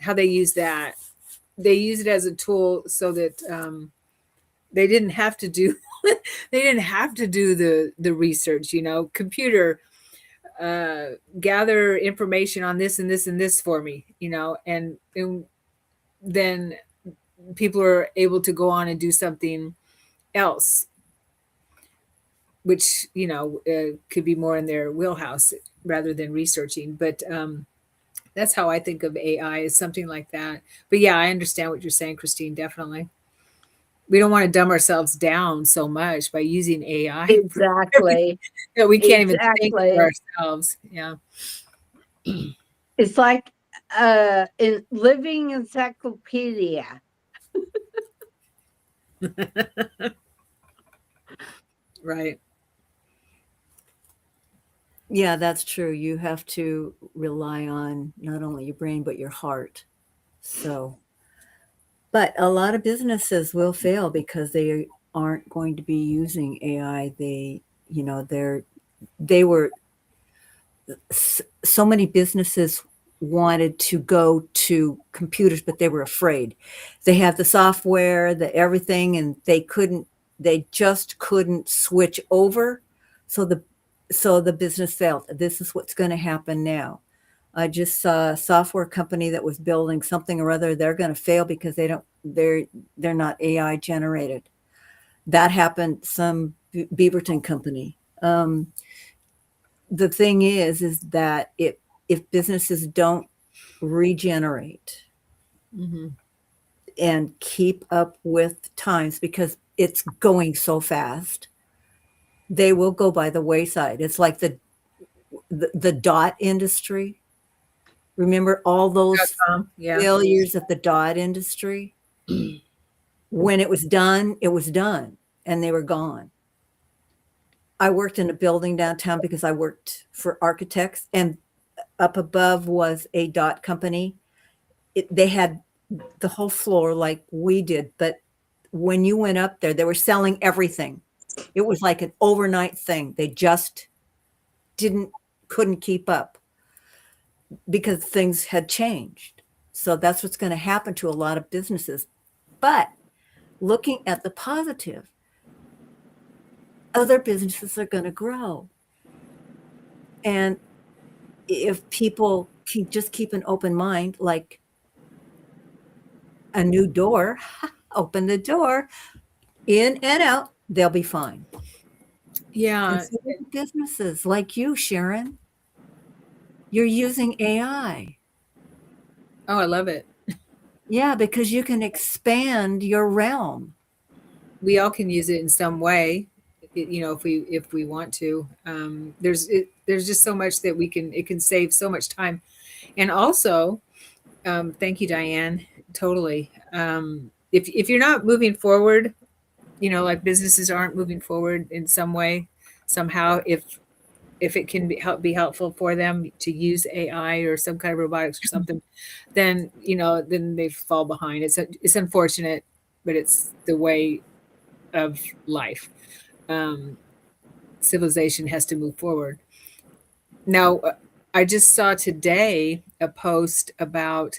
how they use that. They use it as a tool so that they didn't have to do they didn't have to do the research. Computer, uh, gather information on this and this and this for me. And then people are able to go on and do something else, which could be more in their wheelhouse rather than researching. But that's how I think of AI, is something like that. But yeah, I understand what you're saying, Christine. Definitely, we don't want to dumb ourselves down so much by using AI for everything Exactly. that we can't even think for Exactly. ourselves. Yeah. It's like in living encyclopedia. Right. Yeah, that's true. You have to rely on not only your brain, but your heart. So, but a lot of businesses will fail because they aren't going to be using AI. They were so many businesses wanted to go to computers, but they were afraid. They had the software, the everything, and they just couldn't switch over. So the business failed. This is what's going to happen now. I just saw a software company that was building something or other. They're going to fail because they're not AI generated. That happened. Some Beaverton company. The thing is that if businesses don't regenerate Hmm. and keep up with times, because it's going so fast, they will go by the wayside. It's like the dot industry. Remember all those Yeah. failures of the dot industry? When it was done and they were gone. I worked in a building downtown because I worked for architects, and up above was a dot company. They had the whole floor like we did, but when you went up there, they were selling everything. It was like an overnight thing. They just didn't couldn't keep up because things had changed. So that's what's going to happen to a lot of businesses. But looking at the positive, other businesses are going to grow. And if people can just keep an open mind, like a new door, open the door, in and out, they'll be fine. And Yeah. so will businesses like you, Sharon. You're using AI. Oh, I love it. Yeah, because you can expand your realm. We all can use it in some way, if we want to. There's just so much that it can save so much time. And also, thank you, Diane. Totally. If you're not moving forward, like businesses aren't moving forward in some way, somehow, if it can be helpful for them to use AI or some kind of robotics or something, then they fall behind. It's unfortunate, but it's the way of life. Um, Civilization has to move forward. Now, I just saw today a post about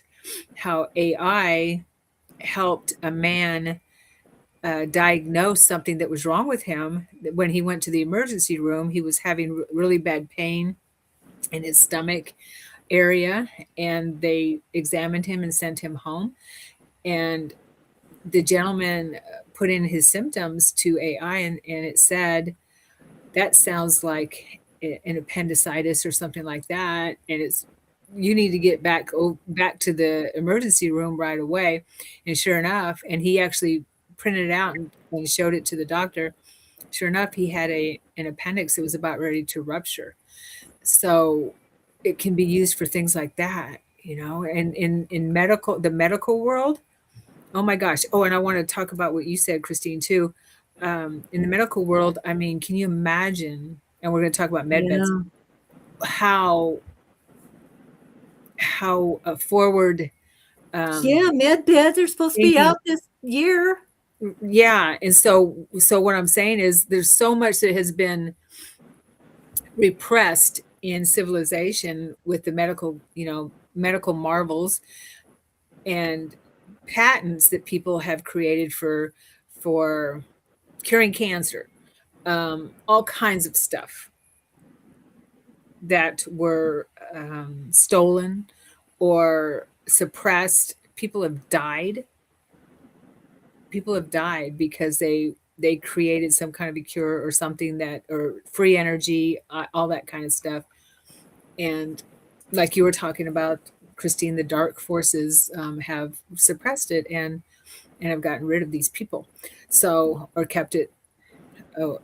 how AI helped a man diagnose something that was wrong with him. When he went to the emergency room, he was having really bad pain in his stomach area, and they examined him and sent him home. And the gentleman put in his symptoms to AI, and it said, that sounds like an appendicitis or something like that. And it's, you need to get back to the emergency room right away. And sure enough, and he actually printed it out and showed it to the doctor. Sure enough, he had an appendix that was about ready to rupture. So it can be used for things like that, you know. And in the medical world, oh my gosh. Oh, and I want to talk about what you said, Christine, too. In the medical world, I mean, can you imagine? And we're going to talk about med beds. Yeah. How forward. Yeah, med beds are supposed to be Thinking. out this year. Yeah, and so what I'm saying is, there's so much that has been repressed in civilization with the medical marvels and patents that people have created for curing cancer, all kinds of stuff that were stolen or suppressed. People have died because they created some kind of a cure or something, that, or free energy, all that kind of stuff. And like you were talking about, Christine, the dark forces have suppressed it and have gotten rid of these people, so, or kept it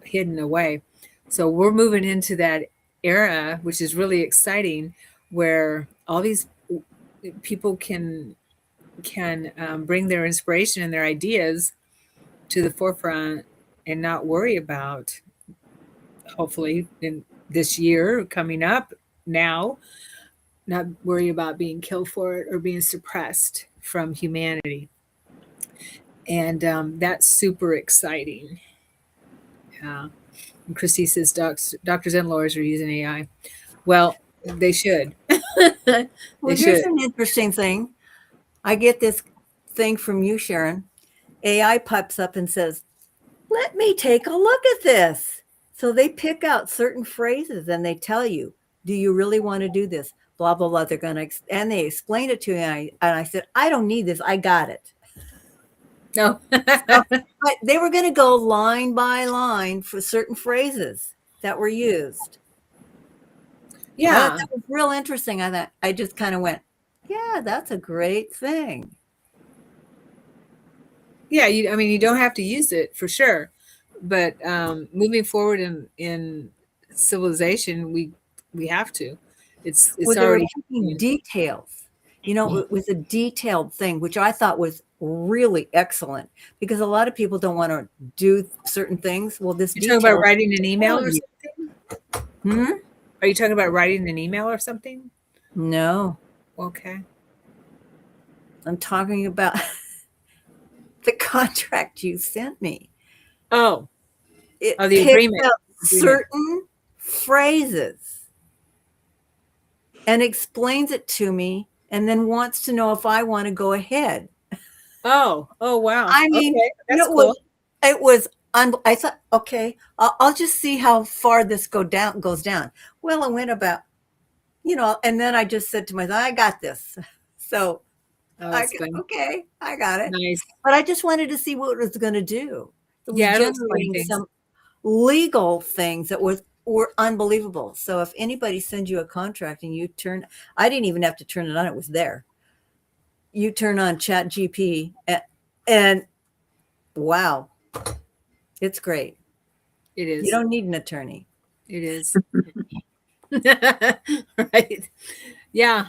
hidden away. So we're moving into that era, which is really exciting, where all these people can bring their inspiration and their ideas to the forefront and not worry about, hopefully in this year coming up now, not worry about being killed for it or being suppressed from humanity. And that's super exciting. Yeah. And Christy says doctors and lawyers are using AI. Well, they should. They Well, here's should. an interesting thing. I get this thing from you, Sharon. AI pops up and says, let me take a look at this. So they pick out certain phrases and they tell you, do you really want to do this? Blah, blah, blah. They're going to, and they explain it to me. And I said, I don't need this. I got it. No. So, but they were going to go line by line for certain phrases that were used. I thought Yeah. that was real interesting. I thought, I just kind of went, yeah, that's a great thing. Yeah, I mean, you don't have to use it for sure, but moving forward in civilization, we have to. It's Well, they were already picking happening. details. You know, it was a detailed thing, which I thought was really excellent because a lot of people don't want to do certain things. Well, this You're talking about detail. writing an email tell or you. something? Are you talking about writing an email or something? No, Okay. I'm talking about the contract you sent me. Oh, It the picks agreement. out certain phrases and explains it to me and then wants to know if I want to go ahead. Oh, wow. I mean, Okay, that's it cool. was I thought, okay, I'll just see how far this goes down. Well, it went about, and then I just said to myself, I got this. So Oh, that's fun. okay, I got it. Nice. But I just wanted to see what it was going to do. It was Yeah, it'll explain generating things. some legal things that were unbelievable. So if anybody sends you a contract and I didn't even have to turn it on. It was there. You turn on Chat GP and wow, it's great. It is. You don't need an attorney. It is. Right. Yeah.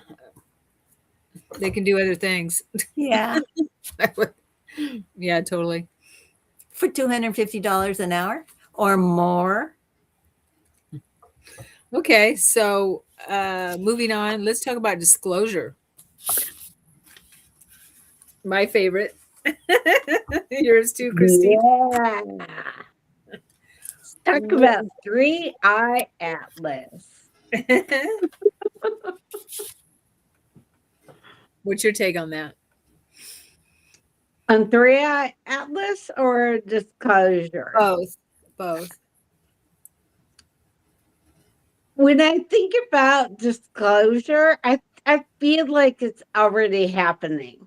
They can do other things. Yeah. Yeah, totally. For $250 an hour or more. Okay, so moving on, let's talk about disclosure. My favorite. Yours too, Christine. Yeah. Let's talk about 3-Eye Atlas. What's your take on that? On 3-Eye Atlas or disclosure? Both. When I think about disclosure, I feel like it's already happening.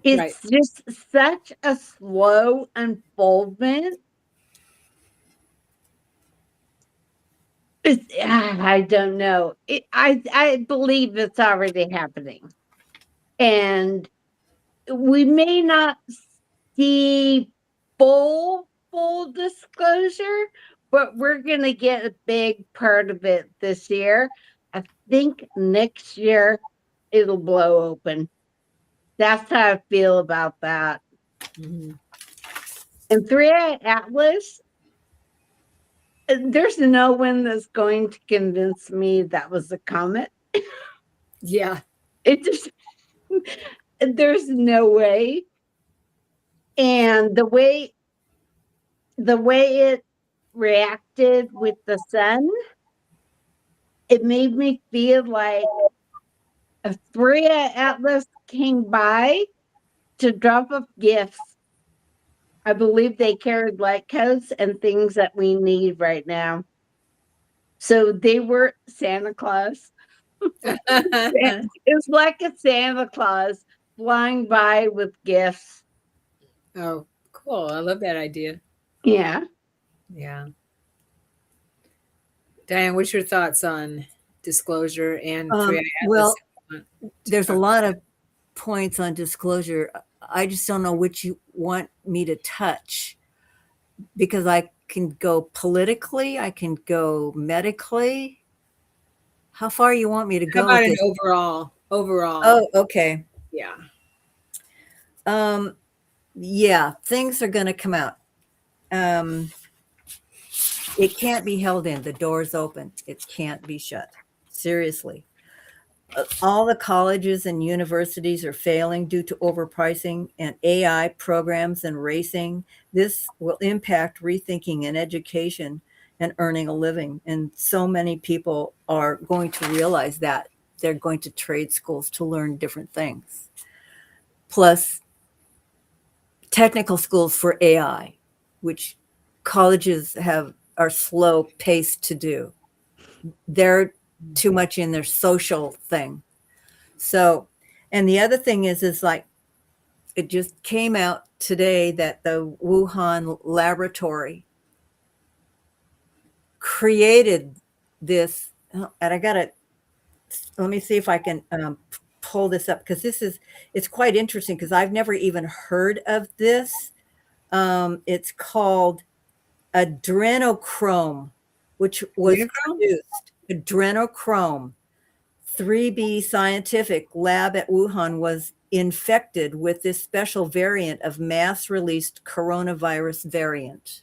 It's just such a slow unfoldment. I don't know. I believe it's already happening. And we may not see full disclosure, but we're going to get a big part of it this year. I think next year it'll blow open. That's how I feel about that. Mhm. And 3i Atlas, there's no one that's going to convince me that was a comet. Yeah. It just, there's no way. And the way it reacted with the sun, it made me feel like a 3i Atlas came by to drop off gifts. I believe they carried light codes and things that we need right now. So they were Santa Claus. It's like a Santa Claus flying by with gifts. Oh, cool. I love that idea. Yeah. Yeah. Diane, what's your thoughts on disclosure and 3i Atlas? Well, there's a lot of points on disclosure. I just don't know which you want me to touch, because I can go politically, I can go medically. How far you want me to How go about with an this? overall? Oh, okay. Yeah. Yeah, things are going to come out. It can't be held in. The door's open. It can't be shut. Seriously. All the colleges and universities are failing due to overpricing and AI programs and racing. This will impact rethinking in education and earning a living. And so many people are going to realize that they're going to trade schools to learn different things. Plus, technical schools for AI, which colleges are slow paced to do. They're too much in their social thing. So, and the other thing is like, it just came out today that the Wuhan laboratory created this, and I got to, let me see if I can pull this up, because it's quite interesting, because I've never even heard of this. It's called adrenochrome, which was Adrenochrome? produced, adrenochrome. 3B Scientific lab at Wuhan was infected with this special variant of mass released coronavirus variant.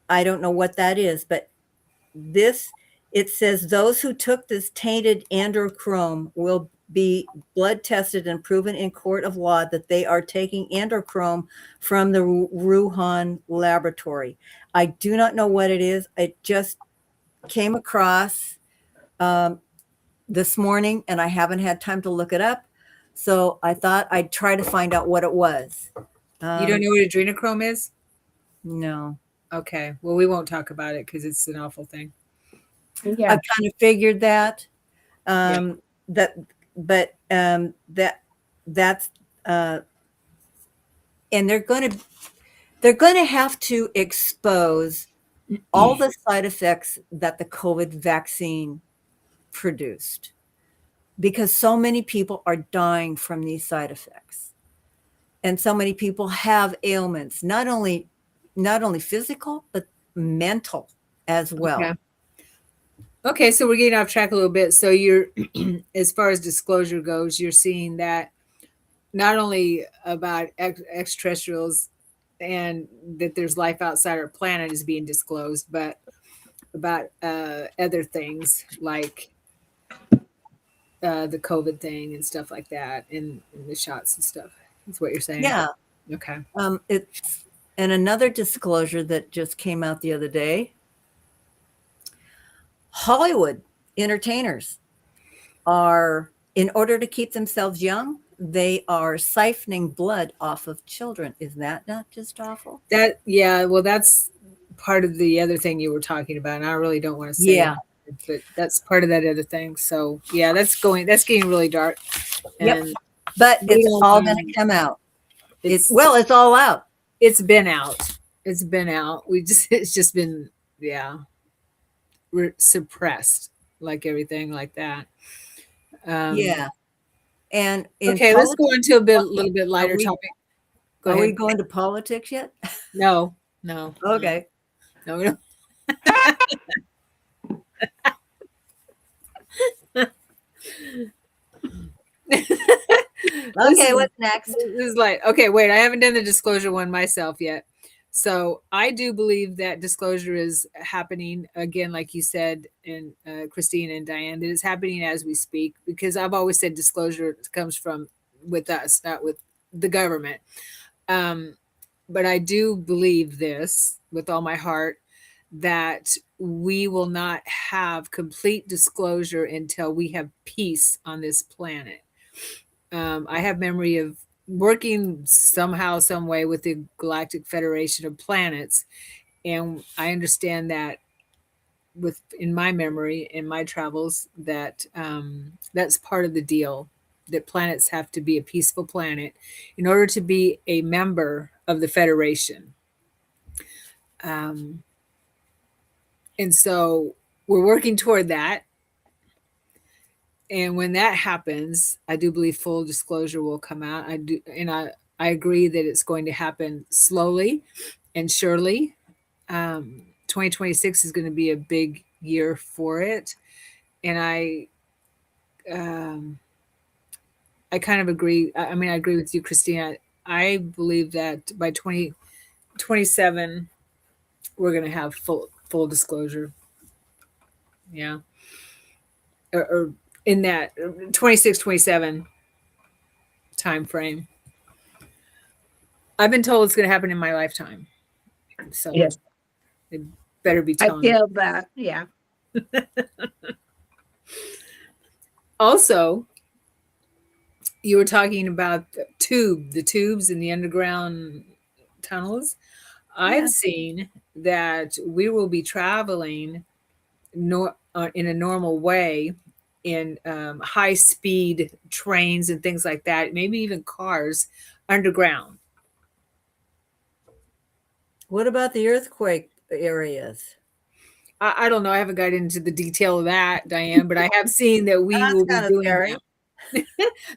I don't know what that is, but it says those who took this tainted androchrome will be blood tested and proven in court of law that they are taking androchrome from the Wuhan laboratory. I do not know what it is. It just came across this morning, and I haven't had time to look it up. So I thought I'd try to find out what it was. You don't know what adrenochrome is? No. Okay. Well, we won't talk about it because it's an awful thing. Yeah. I kind of figured that. That, but that's and they're going to have to expose all the side effects that the COVID vaccine produced, because so many people are dying from these side effects, and so many people have ailments, not only physical but mental as well. Okay. Okay, so we're getting off track a little bit. So you're, as far as disclosure goes, you're seeing that not only about extraterrestrials and that there's life outside our planet is being disclosed, but about other things like the COVID thing and stuff like that, and the shots and stuff. That's what you're saying. Yeah. Okay. It's and another disclosure that just came out the other day. Hollywood entertainers are, in order to keep themselves young, they are siphoning blood off of children. Is that not just awful? Well, that's part of the other thing you were talking about, and I really don't want to say Yeah. but that's part of that other thing. So yeah, that's getting really dark. Yep. And But we it's don't, all going to come out. it's It's all out. it's been out. It's been out. It's just been, yeah, suppressed, like everything like that. Yeah. And in Okay, let's go politics, into a little bit lighter we topic. Go are we ahead. going to politics yet? No, no, Okay. no, we don't. Okay, what's next? This is like, okay, wait, I haven't done the disclosure one myself yet. So I do believe that disclosure is happening again, like you said, and Christine and Diane, that it's happening as we speak, because I've always said disclosure comes from with us, not with the government. Um, but I do believe this with all my heart, that we will not have complete disclosure until we have peace on this planet. I have memory of working somehow, some way with the Galactic Federation of Planets, and I understand that with in my memory in my travels that that's part of the deal. That planets have to be a peaceful planet in order to be a member of the Federation. Um, and so we're working toward that. And when that happens, I do believe full disclosure will come out. I do, and I agree that it's going to happen slowly and surely. 2026 is going to be a big year for it, and um, I kind of agree. I mean, I agree with you, Christina. I believe that by 2027, we're going to have full disclosure. Yeah, or in that 26, 27 time frame. I've been told it's going to happen in my lifetime. So Yes, it better be I telling me. feel that. Yeah. Also, you were talking about the tubes in the underground tunnels. Yeah. I've seen that we will be traveling in a normal way in high speed trains and things like that, maybe even cars underground. What about the earthquake areas? I don't know. I haven't got into the detail of that, Diane, but I have seen that we That's will be kind of doing scary. that.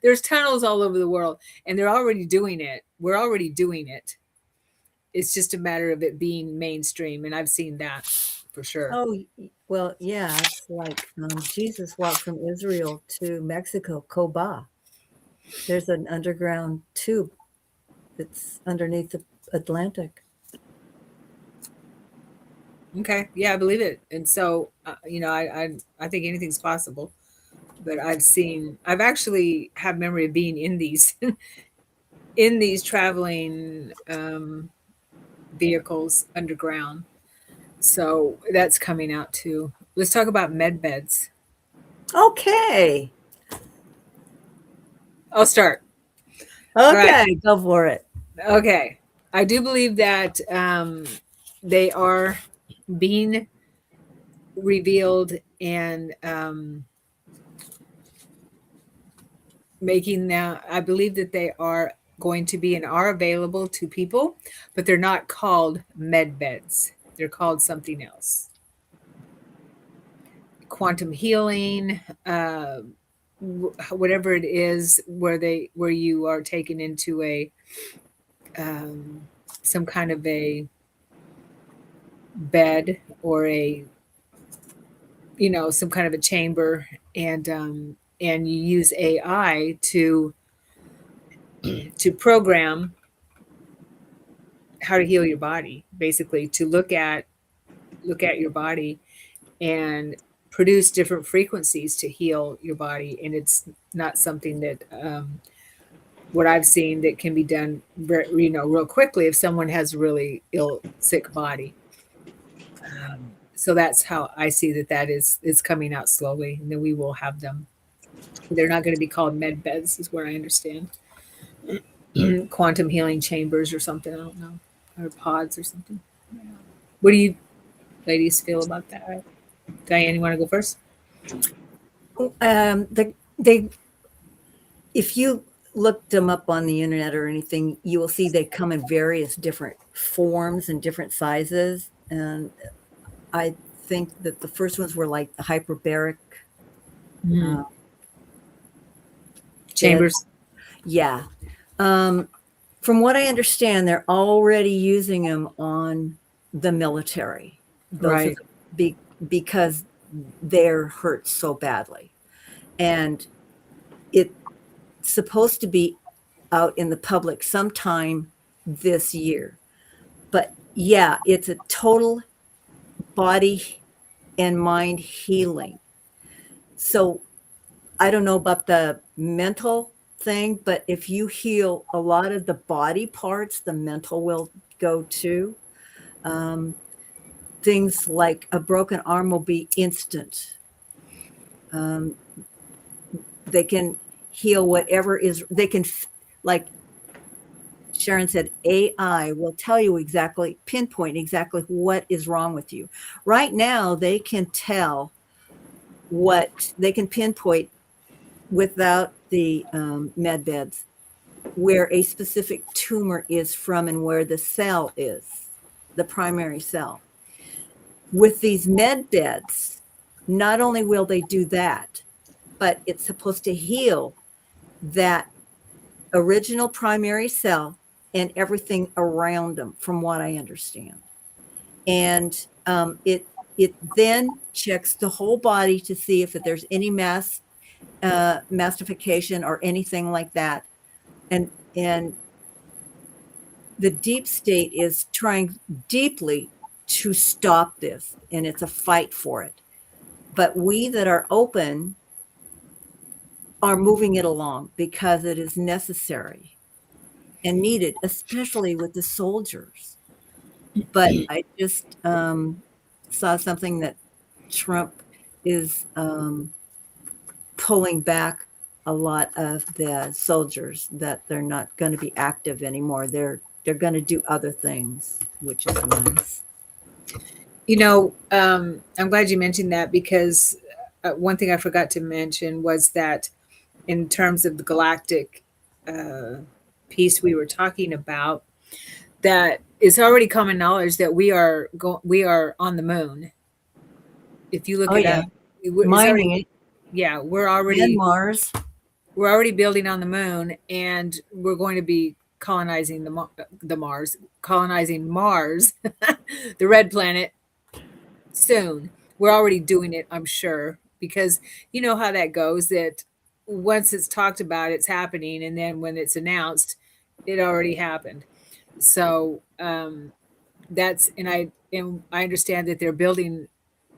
There's tunnels all over the world, and they're already doing it. We're already doing it. It's just a matter of it being mainstream, and I've seen that for sure. Oh, well, yeah, it's like Jesus walked from Israel to Mexico, Coba. There's an underground tube that's underneath the Atlantic. Okay, yeah, I believe it. And so, I think anything's possible. But I've actually have memory of being in these in these traveling vehicles underground. So that's coming out too. Let's talk about med beds. Okay. I'll start. Okay, All right. go for it. Okay. I do believe that they are being revealed and making now. I believe that they are going to be and are available to people, but they're not called med beds. They're called something else. Quantum healing, whatever it is, where you are taken into a some kind of a bed or some kind of a chamber, and you use AI to program how to heal your body, basically to look at your body and produce different frequencies to heal your body. And it's not something that what I've seen that can be done real quickly if someone has a really sick body. So that's how I see that is coming out slowly, and then we will have them. They're not going to be called med beds, is what I understand. Quantum healing chambers or something. I don't know, or pods or something. What do you ladies feel about that? Diane, you want to go first? They if you look them up on the internet or anything, you will see they come in various different forms and different sizes. And I think that the first ones were like the hyperbaric Mm. uh, beds. Chambers. Yeah. From what I understand, they're already using them on the military. Those are Right. because they're hurt so badly. And it's supposed to be out in the public sometime this year. But yeah, it's a total body and mind healing. So I don't know about the mental thing, but if you heal a lot of the body parts, the mental will go too. Um, Things like a broken arm will be instant. Um, they can heal whatever is, they can, like Sharon said, AI will tell you exactly, pinpoint exactly what is wrong with you. Right now, they can tell what they can pinpoint without the med beds where a specific tumor is from and where the cell is, the primary cell. With these med beds, not only will they do that, but it's supposed to heal that original primary cell and everything around them, from what I understand. And it then checks the whole body to see if there's any mastification or anything like that. And the deep state is trying deeply to stop this, and it's a fight for it. But we that are open are moving it along because it is necessary and needed, especially with the soldiers. But I just saw something that Trump is pulling back a lot of the soldiers, that they're not going to be active anymore. They're going to do other things, which is nice. I'm glad you mentioned that because one thing I forgot to mention was that in terms of the galactic uh, piece we were talking about, that it's already common knowledge that we are on the moon. If you look Oh it yeah, up, it's already, mining it yeah, and Mars. we're already building on the moon, and we're going to be colonizing the Mars, colonizing Mars, the red planet soon. We're already doing it, I'm sure, because you know how that goes. That once it's talked about, it's happening, and then when it's announced, it already happened. So that's and I understand that they're building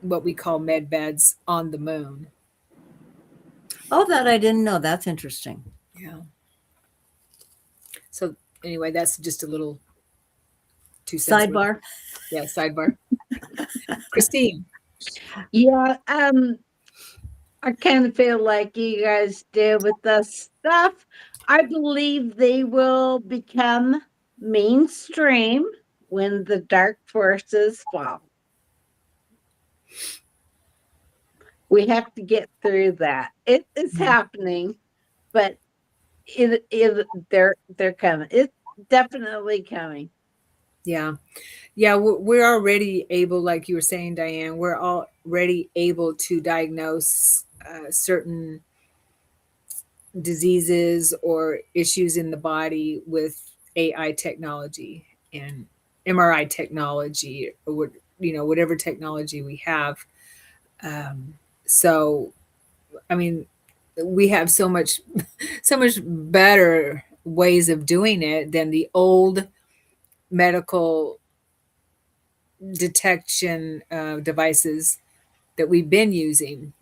what we call med beds on the moon. Oh, that I didn't know. That's interesting. Yeah. So anyway, that's just a little 2 cents worth. Sidebar. Yeah, sidebar. Christine. Yeah, I kind of feel like you guys do with the stuff. I believe they will become mainstream when the dark forces fall. We have to get through that. It is happening, but they're coming. It's definitely coming. Yeah. Yeah, we're already able, like you were saying, Diane, we're already able to diagnose certain diseases or issues in the body with AI technology and MRI technology, or whatever technology we have. Um, so, I mean, we have so much, so much better ways of doing it than the old medical detection devices that we've been using.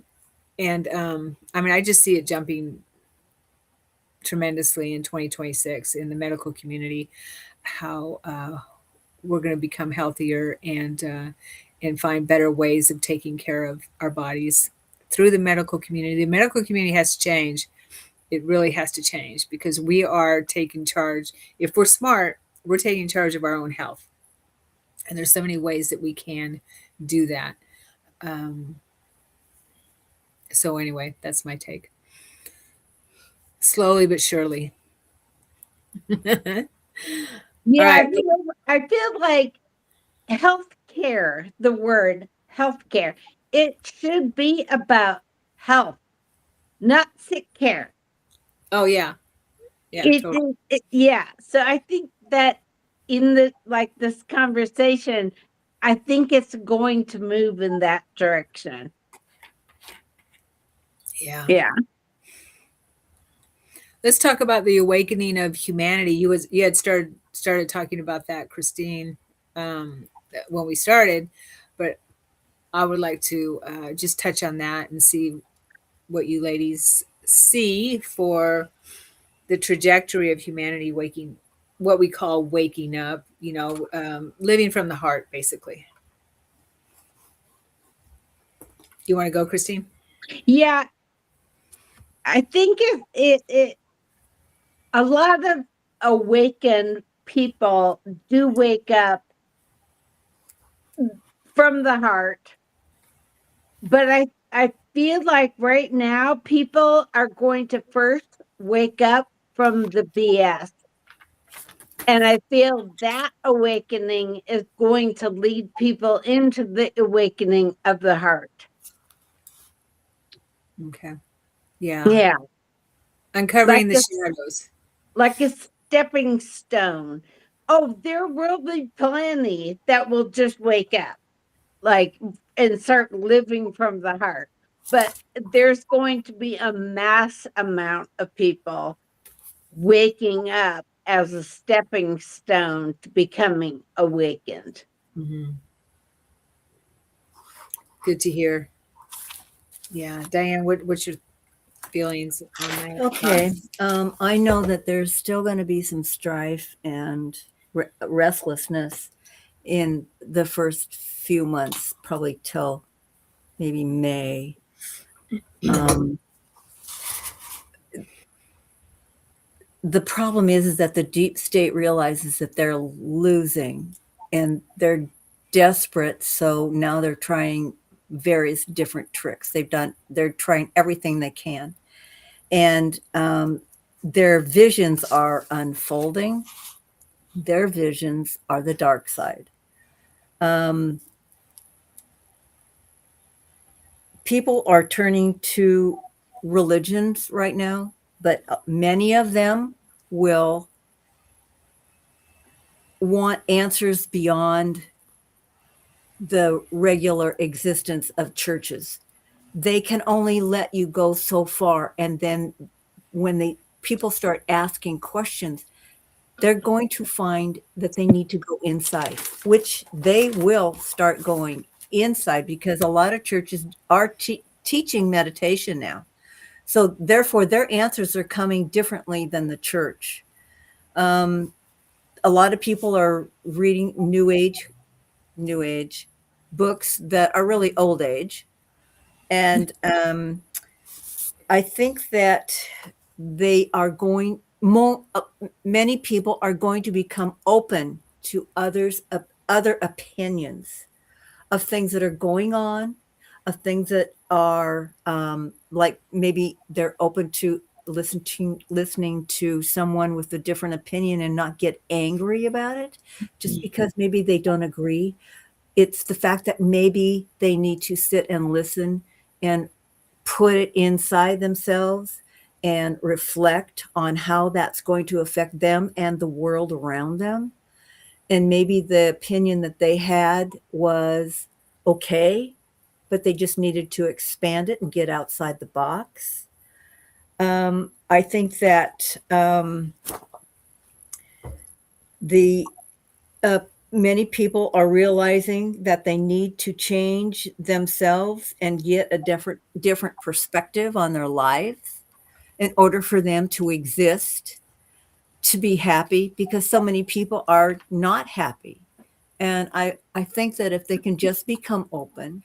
And I mean, I just see it jumping tremendously in 2026 in the medical community, how we're going to become healthier and find better ways of taking care of our bodies through the medical community. The medical community has to change. It really has to change because we are taking charge. If we're smart, we're taking charge of our own health. And there's so many ways that we can do that. Um, So anyway, that's my take. Slowly but surely. All Yeah, right. I feel like healthcare, the word healthcare, it should be about health, not sick care. Oh yeah. Yeah, totally. Yeah. So I think that in the like this conversation, I think it's going to move in that direction. Yeah. Yeah. Let's talk about the awakening of humanity. You had started talking about that, Christine, when we started, but I would like to just touch on that and see what you ladies see for the trajectory of humanity waking, what we call waking up. Living from the heart, basically. You want to go, Christine? Yeah. I think it a lot of awakened people do wake up from the heart, but I feel like right now people are going to first wake up from the BS. And I feel that awakening is going to lead people into the awakening of the heart. Okay. Yeah. Yeah, like Uncovering the a shadows. like a stepping stone. Oh, there will be plenty that will just wake up, like, and start living from the heart. But there's going to be a mass amount of people waking up as a stepping stone to becoming awakened. Hmm. Good to hear. Yeah, Diane, what's your feelings on that? Okay. Thoughts? I know that there's still going to be some strife and restlessness in the first few months, probably till maybe May. Um, the problem is that the deep state realizes that they're losing and they're desperate. So now they're trying various different tricks. They're trying everything they can. And their visions are unfolding. Their visions are the dark side. Um, People are turning to religions right now, but many of them will want answers beyond the regular existence of churches. They can only let you go so far, and then when they people start asking questions, they're going to find that they need to go inside, which they will start going inside because a lot of churches are teaching meditation now. So therefore, their answers are coming differently than the church. Um, a lot of people are reading new age books that are really old age, and I think that they are going. Many people are going to become open to other opinions of things that are going on, of things that are like maybe they're open to listening to someone with a different opinion and not get angry about it just because maybe they don't agree. It's the fact that maybe they need to sit and listen and put it inside themselves and reflect on how that's going to affect them and the world around them. And maybe the opinion that they had was okay, but they just needed to expand it and get outside the box. I think that the many people are realizing that they need to change themselves and get a different perspective on their lives in order for them to exist, to be happy, because so many people are not happy. And I think that if they can just become open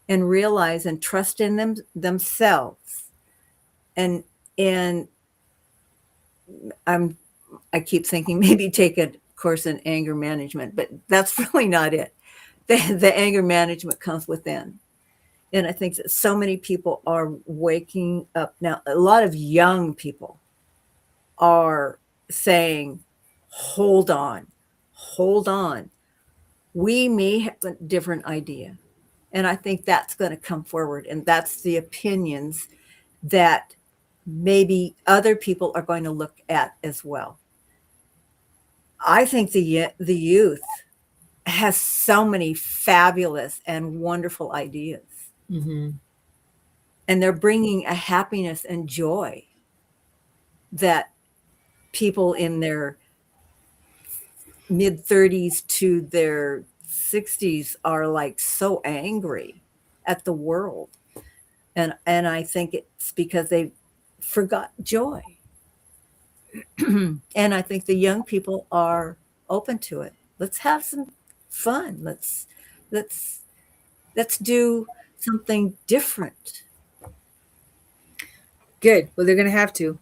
and realize and trust in themselves, and and I'm I keep thinking maybe take a course in anger management, but that's really not it. The anger management comes within. And I think that so many people are waking up now. A lot of young people are saying, hold on, hold on. We may have a different idea. And I think that's going to come forward. And that's the opinions that maybe other people are going to look at as well. I think the youth has so many fabulous and wonderful ideas, Mm-hmm. and they're bringing a happiness and joy that people in their mid 30s to their 60s are like so angry at the world. And I think it's because they forgot joy. And I think the young people are open to it. Let's have some fun. Let's let's do something different. Good. Well, they're going to have to.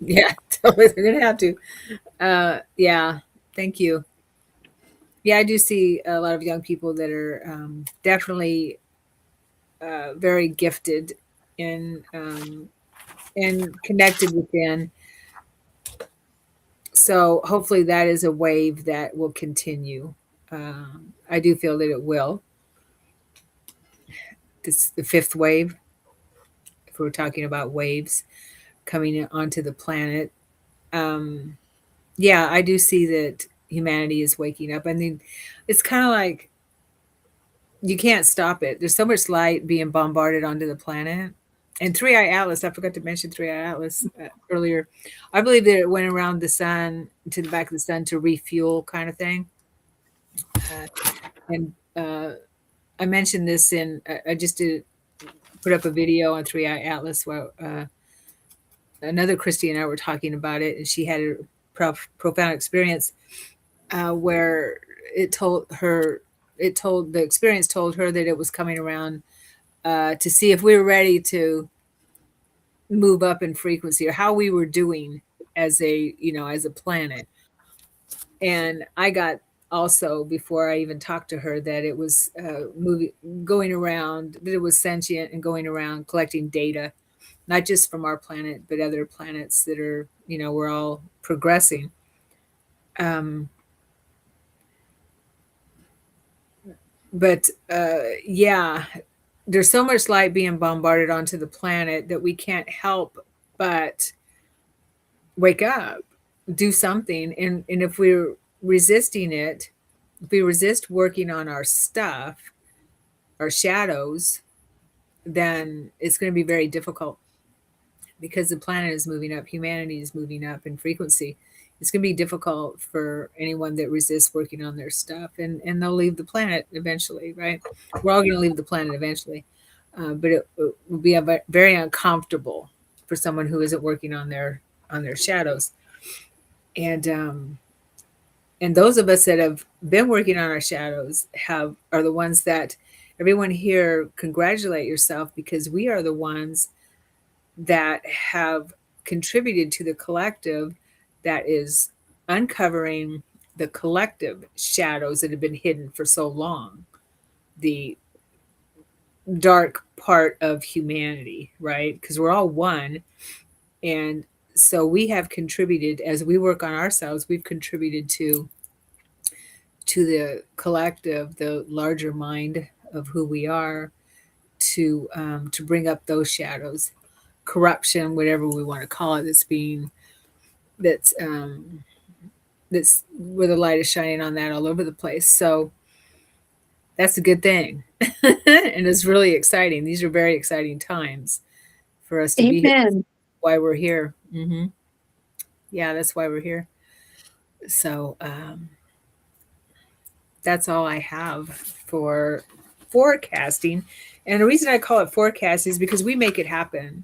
Yeah, totally. They're going to have to. Yeah. Thank you. Yeah, I do see a lot of young people that are definitely very gifted in and connected within. So hopefully that is a wave that will continue. I do feel that it will. This the fifth wave. If we're talking about waves coming onto the planet, um, yeah, I do see that humanity is waking up. I mean, it's kind of like you can't stop it. There's so much light being bombarded onto the planet. And Three Eye Atlas, I forgot to mention Three Eye Atlas earlier. I believe that it went around the sun to the back of the sun to refuel, kind of thing. Uh, and I mentioned this I just did put up a video on Three Eye Atlas where another Christy and I were talking about it, and she had a profound experience where the experience told her that it was coming around to see if we were ready to move up in frequency or how we were doing as a planet. And I got also, before I even talked to her, that it was moving, going around, that it was sentient and going around collecting data, not just from our planet, but other planets that are, we're all progressing. Um, but yeah, there's so much light being bombarded onto the planet that we can't help but wake up, do something. And if we're resisting it, if we resist working on our stuff, our shadows, then it's going to be very difficult because the planet is moving up, humanity is moving up in frequency. It's going to be difficult for anyone that resists working on their stuff, and they'll leave the planet eventually, right? We're all going to leave the planet eventually, but it will be very uncomfortable for someone who isn't working on their shadows. And those of us that have been working on our shadows are the ones that everyone here, congratulate yourself, because we are the ones that have contributed to the collective that is uncovering the collective shadows that have been hidden for so long, the dark part of humanity, right? Because we're all one. And so we have contributed, as we work on ourselves, we've contributed to the collective, the larger mind of who we are, to bring up those shadows, corruption, whatever we want to call it, that's that's where the light is shining on that all over the place. So that's a good thing. And it's really exciting. These are very exciting times for us to be here. Amen. Why we're here. Yeah, that's why we're here. So that's all I have for forecasting. And the reason I call it forecast is because we make it happen.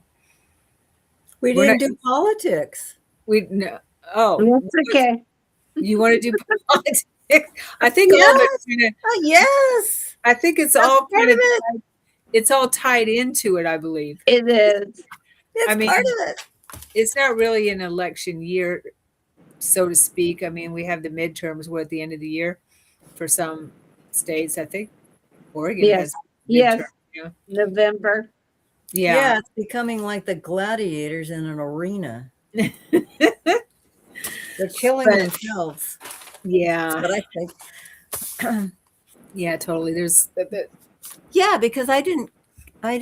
We We're didn't not- do politics. We no. Oh, That's okay. you want to do politics? I think all of it. Oh, yes. I think it's That's all part kind of of. it. It's all tied into it, I believe. It is. It's I mean, part of it. It's not really an election year, so to speak. I mean, we have the midterms. We're at the end of the year for some states, I think. Oregon Yes. has midterm. Yes. November. Yeah, it's becoming like the gladiators in an arena. They're killing But themselves. yeah, But I think, yeah, totally. There's yeah, because we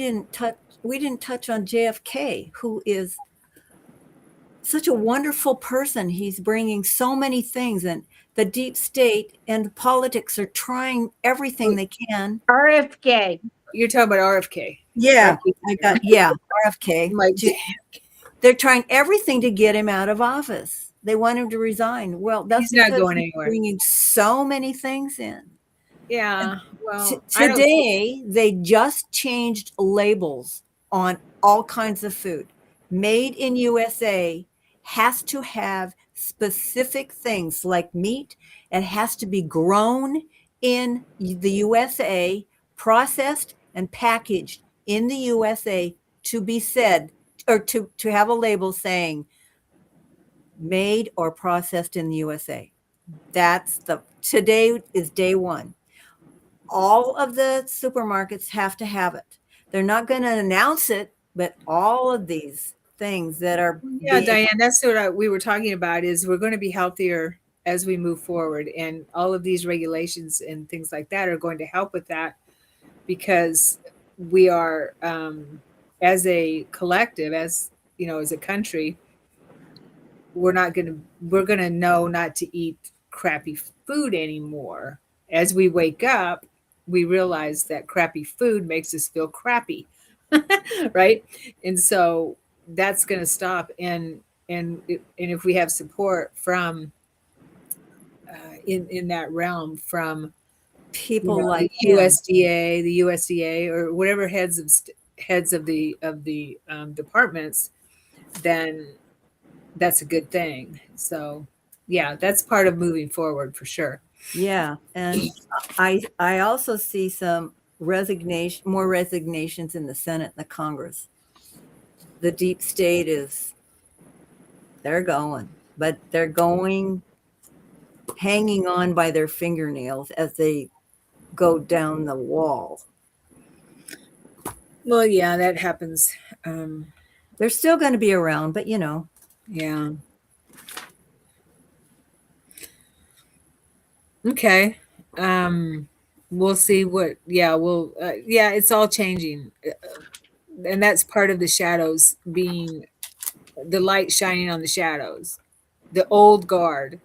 didn't touch on JFK, who is such a wonderful person. He's bringing so many things, and the deep state and politics are trying everything they can. RFK. you're talking about RFK. Yeah, RFK. RFK. Like, They're trying everything to get him out of office. They want him to resign. Well, that's he's not because going he's anywhere. bringing so many things in. Yeah. Well, I don't. Today, they just changed labels on all kinds of food. Made in USA has to have specific things like meat. It has to be grown in the USA, processed and packaged in the USA to be said, or to have a label saying made or processed in the USA. Today is day one. All of the supermarkets have to have it. They're not going to announce it, but all of these things that are Yeah, being, Diane, that's what we were talking about. Is we're going to be healthier as we move forward, and all of these regulations and things like that are going to help with that because we are, as a collective, as you know, as a country, we're gonna know not to eat crappy food anymore. As we wake up, we realize that crappy food makes us feel crappy, right? And so that's gonna stop. And if we have support from in that realm from people the like him. USDA, or whatever heads of the departments, then that's a good thing. So yeah, that's part of moving forward for sure. Yeah. And I also see some more resignations in the Senate and the Congress. The deep state they're going, but they're going hanging on by their fingernails as they go down the wall. Well, yeah, that happens. They're still going to be around, but Yeah. Okay. We'll see what. Yeah. Yeah. It's all changing, and that's part of the shadows being the light shining on the shadows. The old guard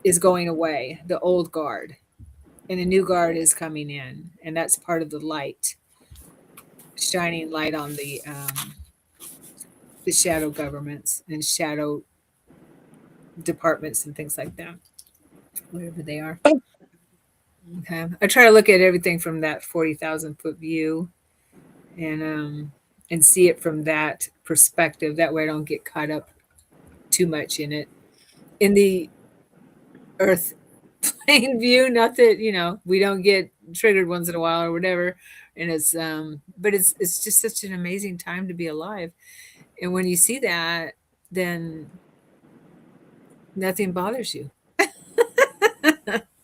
is going away. The old guard, and a new guard is coming in, and that's part of the light shining light on the shadow governments and shadow departments and things like that, whatever they are. Okay. I try to look at everything from that 40,000 foot view and see it from that perspective. That way I don't get caught up too much in it. In the earth plane view, not that, we don't get triggered once in a while or whatever. And but it's just such an amazing time to be alive. And when you see that, then nothing bothers you.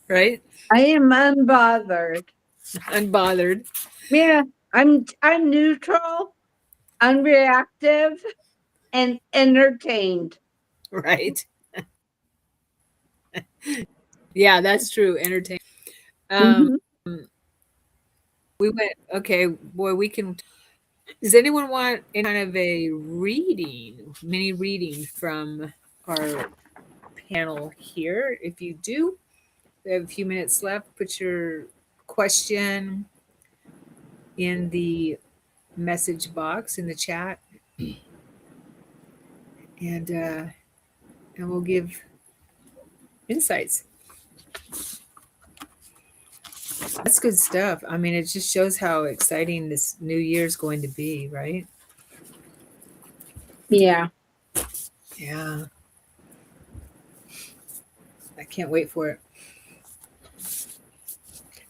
Right? I am unbothered. Unbothered. Yeah, I'm neutral, unreactive, and entertained. Right. Yeah, that's true. Entertain. Um, Mhm. we went, okay, boy, we can. Does anyone want any kind of a mini reading from our panel here? If you do, we have a few minutes left. Put your question in the message box in the chat, and we'll give insights. That's good stuff. I mean, it just shows how exciting this new year is going to be, right? Yeah. Yeah. I can't wait for it.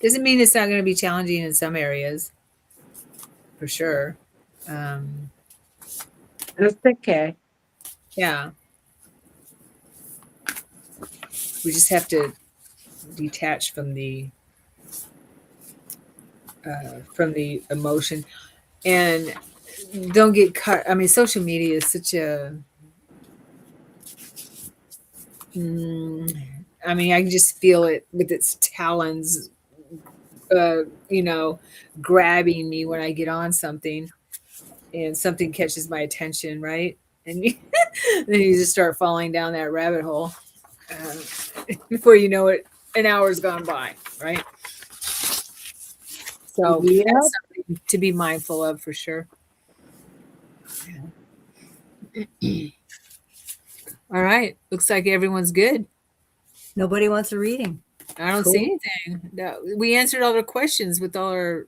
Doesn't mean it's not going to be challenging in some areas, for sure. That's okay. Yeah. We just have to detach from the from the emotion. And don't get cut. I mean, social media is such a. I mean, I can just feel it with its talons, you know, grabbing me when I get on something and something catches my attention, right? And then you just start falling down that rabbit hole. Uh, Before you know it, an hour's gone by, right? So Yep. that's something to be mindful of for sure. All right. Looks like everyone's good. Nobody wants a reading. I don't Cool. see anything. No, we answered all our questions with all our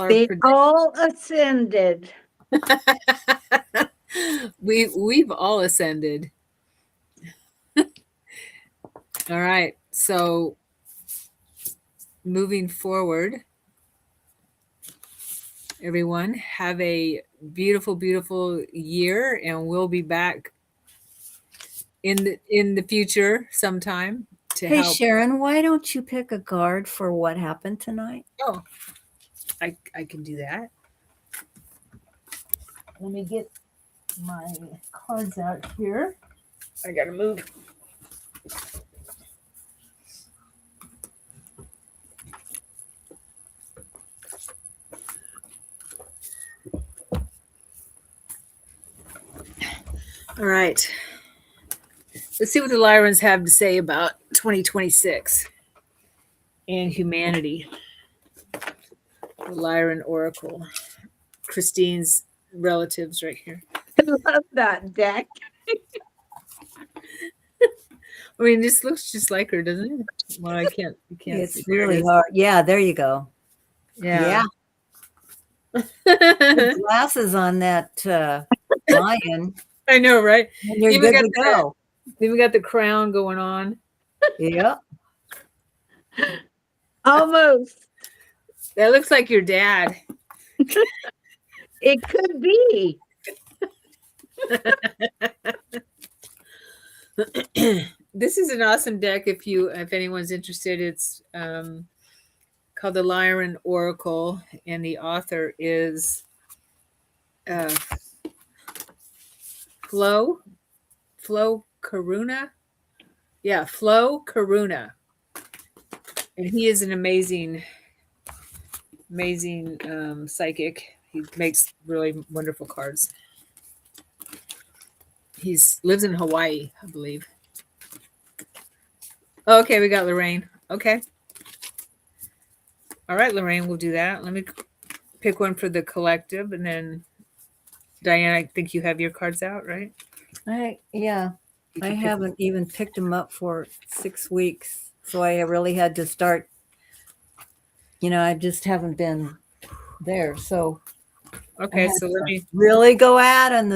They all ascended. we've all ascended. All right. So moving forward, everyone, have a beautiful, beautiful year, and we'll be back in the future sometime to Hey, help. Sharon, why don't you pick a card for what happened tonight? Oh, I can do that. Let me get my cards out here. I gotta move. All right. Let's see what the Lyrans have to say about 2026 and humanity. The Lyran Oracle. Christine's relatives right here. I love that deck. I mean, this looks just like her, doesn't it? Well, you can't It's see. There it really is. hard. Yeah, there you go. Yeah. Put glasses on that lion, I know, right? and you're Even good got to go. Even got the crown going on. Yeah. Almost. That looks like your dad. It could be. This is an awesome deck. If anyone's interested, it's called the Lyran Oracle, and the author is Flo Karuna. Yeah, Flo Karuna, and he is an amazing psychic. He makes really wonderful cards. Lives in Hawaii, I believe. Okay, we got Lorraine. Okay. All right, Lorraine, we'll do that. Let me pick one for the collective, and then Diane, I think you have your cards out, right? Yeah. You I can pick- haven't even picked them up for 6 weeks. So I really had to start, I just haven't been there. So Okay, I so had let to me. really go at and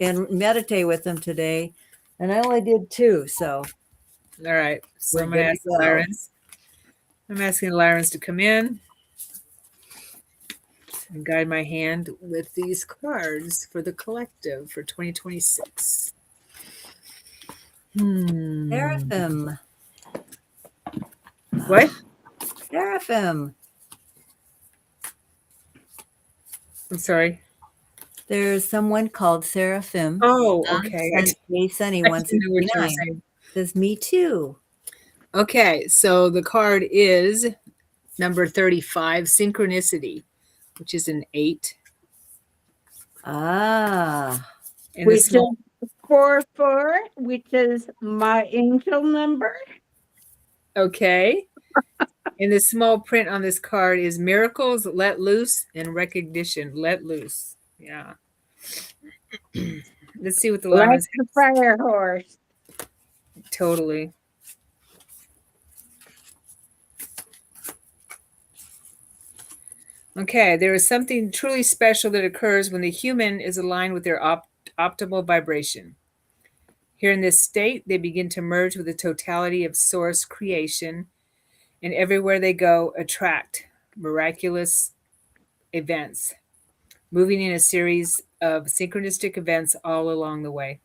and meditate with them today. And I only did 2. So All right, so we're I'm going to good ask to the go. Lyrans. I'm asking the Lyrans to come in and guide my hand with these cards for the collective for 2026. Seraphim. What? Seraphim. I'm sorry. There's someone called Seraphim. Oh, okay. Hey, Sunny I didn't know what you were 169. saying. Says me too. Okay, so the card is number 35, Synchronicity, which is an 8. Ah. And the Which small, is 44, which is my angel number. okay. And the small print on this card is miracles, let loose, and recognition. Let loose. Yeah. Let's see what the Like Lyrans the fire horse. totally. Okay, there is something truly special that occurs when the human is aligned with their optimal vibration. Here in this state, they begin to merge with the totality of source creation, and everywhere they go, attract miraculous events, moving in a series of synchronistic events all along the way.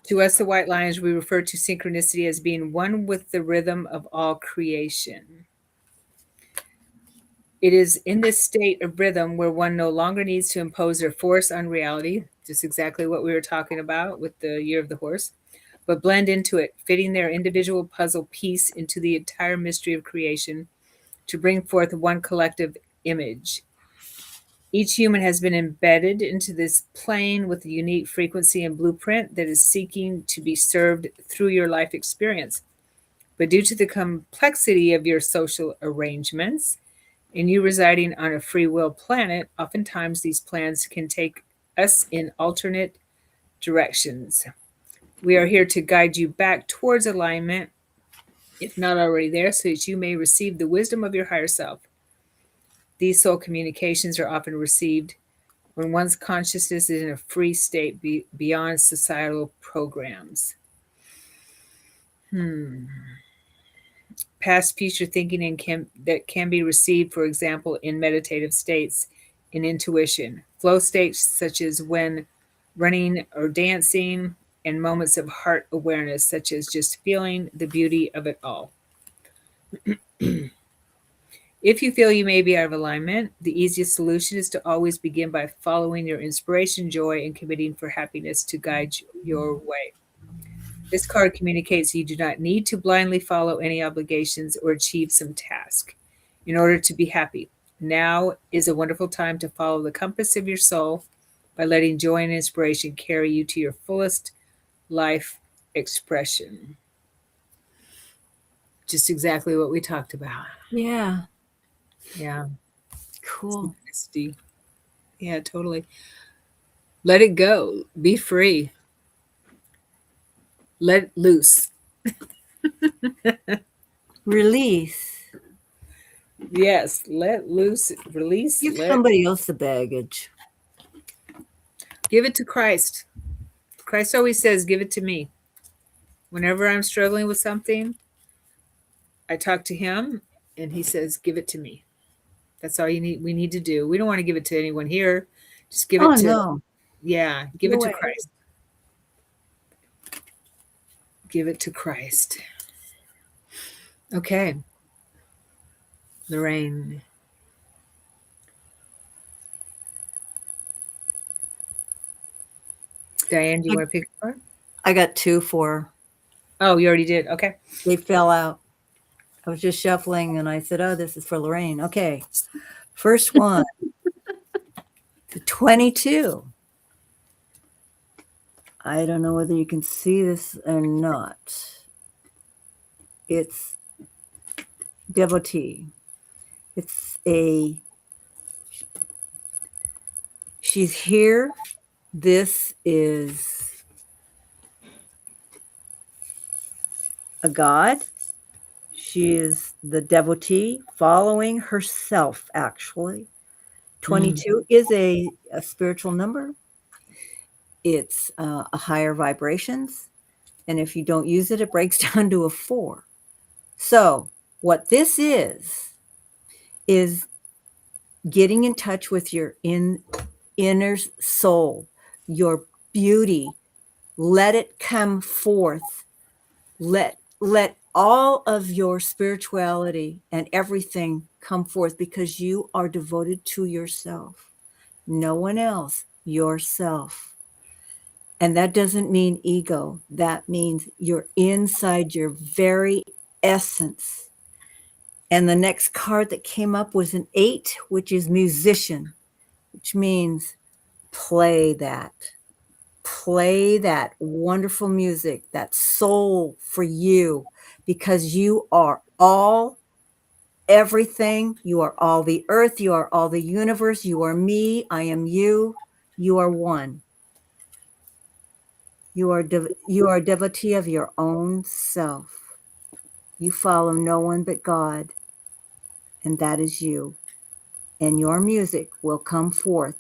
To us, the White Lions, we refer to synchronicity as being one with the rhythm of all creation. It is in this state of rhythm where one no longer needs to impose their force on reality, just exactly what we were talking about with the year of the horse, but blend into it, fitting their individual puzzle piece into the entire mystery of creation to bring forth one collective image. Each human has been embedded into this plane with a unique frequency and blueprint that is seeking to be served through your life experience. But due to the complexity of your social arrangements and you residing on a free will planet, oftentimes these plans can take us in alternate directions. We are here to guide you back towards alignment, if not already there, so that you may receive the wisdom of your higher self. These soul communications are often received when one's consciousness is in a free state beyond societal programs. Past future thinking that can be received, for example, in meditative states, in intuition, flow states such as when running or dancing, and moments of heart awareness, such as just feeling the beauty of it all. If you feel you may be out of alignment, the easiest solution is to always begin by following your inspiration, joy, and committing for happiness to guide your way. This card communicates you do not need to blindly follow any obligations or achieve some task in order to be happy. Now is a wonderful time to follow the compass of your soul by letting joy and inspiration carry you to your fullest life expression. Just exactly what we talked about. Yeah. Yeah. Cool. Synchronicity. Yeah, totally. Let it go. Be free. Let it loose. Release. Yes, let loose, release, Give let somebody else the baggage. give it to Christ. Christ always says, "Give it to me." Whenever I'm struggling with something, I talk to him and he says, "Give it to me." That's all you need we need to do. We don't want to give it to anyone here. Just give Oh, it to no. yeah, give No it to way. Christ. Give it to Christ. Okay. Lorraine. Diane, do you want to pick a card? I got 2 for Oh, you already did. Okay. they fell out. I was just shuffling and I said, oh, this is for Lorraine. Okay. First one, the 22. I don't know whether you can see this or not. It's devotee. It's she's here. This is a god. She is the devotee following herself, actually. 22 is a spiritual number. It's a higher vibrations. And if you don't use it, it breaks down to a 4. So what this is getting in touch with your inner soul, your beauty. Let it come forth. Let all of your spirituality and everything come forth because you are devoted to yourself. No one else, yourself. And that doesn't mean ego. That means you're inside your very essence. And the next card that came up was an 8, which is musician, which means play that. Play that wonderful music, that soul for you, because you are all everything. You are all the earth. You are all the universe. You are me. I am you. You are one. You are a devotee of your own self. You follow no one but God, and that is you. And your music will come forth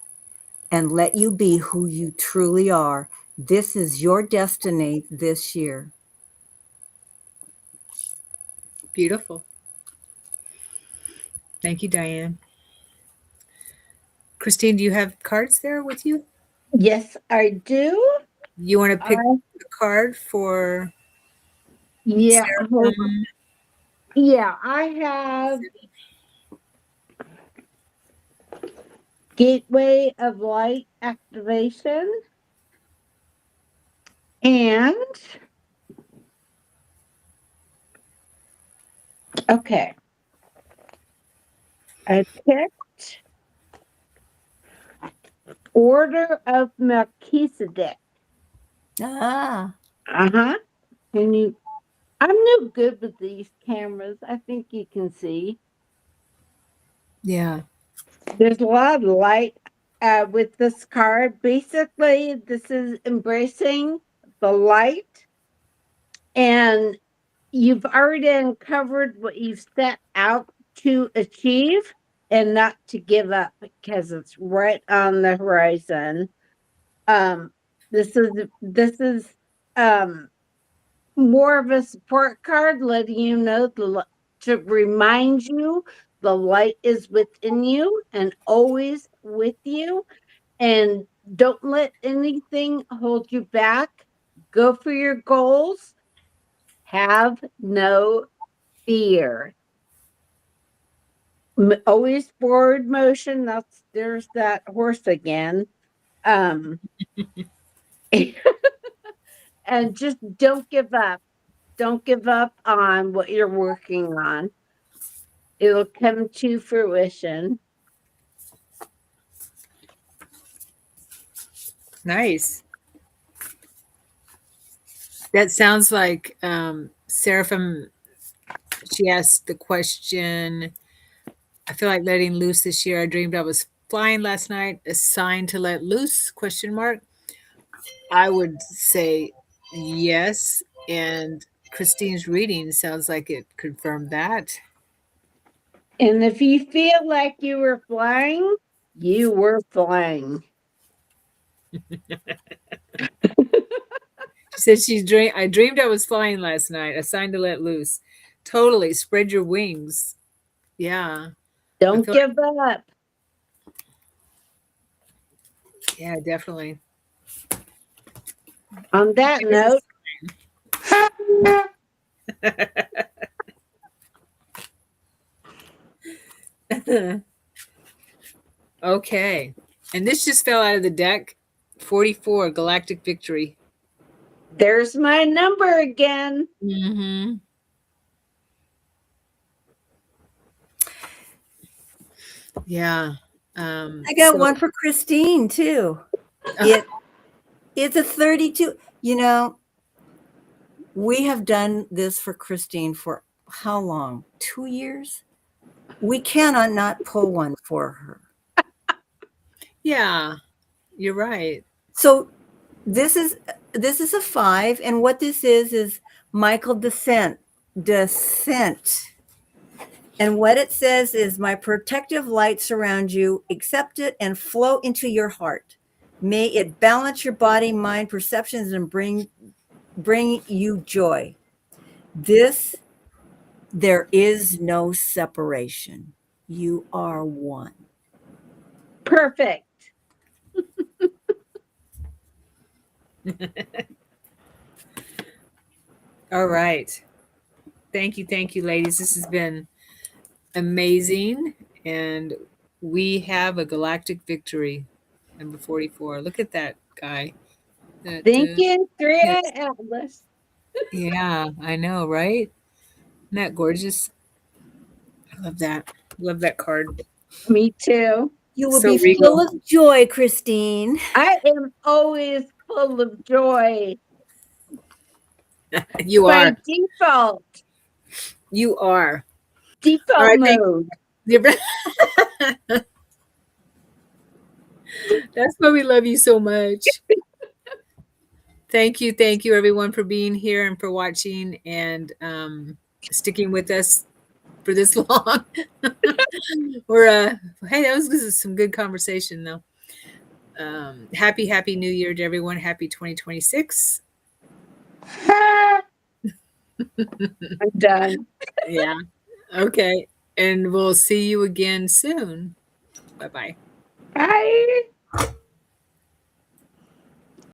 and let you be who you truly are. This is your destiny this year. Beautiful. Thank you, Diane. Christine, do you have cards there with you? Yes, I do. You want to pick I, a card for yeah, Sarah? hold on. Yeah, I have gateway of light activation, and okay, I picked Order of Melchizedek. Ah, Uh-huh. Can you I'm no good with these cameras. I think you can see. Yeah. There's a lot of light with this card. Basically, this is embracing the light, and you've already uncovered what you've set out to achieve and not to give up because it's right on the horizon. Um, this is um more of a support card, letting you know to remind you the light is within you and always with you. And don't let anything hold you back. Go for your goals. Have no fear. Always forward motion. There's that horse again. Um, and just don't give up. Don't give up on what you're working on. It'll come to fruition. Nice. That sounds like Seraphim. She asked the question. I feel like letting loose this year. I dreamed I was flying last night. A sign to let loose? Question mark. I would say yes. And Christine's reading sounds like it confirmed that. And if you feel like you were flying, you were flying. She said I dreamed I was flying last night. A sign to let loose. Totally. Spread your wings. Yeah. I Don't feel like, give up. yeah, definitely. On that note, Okay. And this just fell out of the deck. 44, Galactic Victory. there's my number again. Mm-hmm. Yeah. I got So one for Christine too. It's a 32. You know, we have done this for Christine for how long? 2 years? We cannot not pull one for her. yeah, you're right. So this is a 5, and what this is Michael descent. And what it says is, my protective light surrounds you, accept it and flow into your heart. May it balance your body, mind, perceptions, and bring you joy. There is no separation. You are one. Perfect. All right. Thank you, ladies. This has been amazing. And we have a galactic victory. Number 44. Look at that guy. That Thank you, yes. Tria Atlas. Yeah, I know, right? Isn't that gorgeous? I love that. Love that card. Me too. You will So be full regal. of joy, Christine. I am always full of joy You by are. default, You are. All default right. Thank mode. you. That's why we love you so much. Thank you, everyone, for being here and for watching and sticking with us for this long. Or hey, that was some good conversation, though. Happy New Year to everyone. Happy 2026. I'm done. Yeah. Okay. And we'll see you again soon. Bye bye. Bye.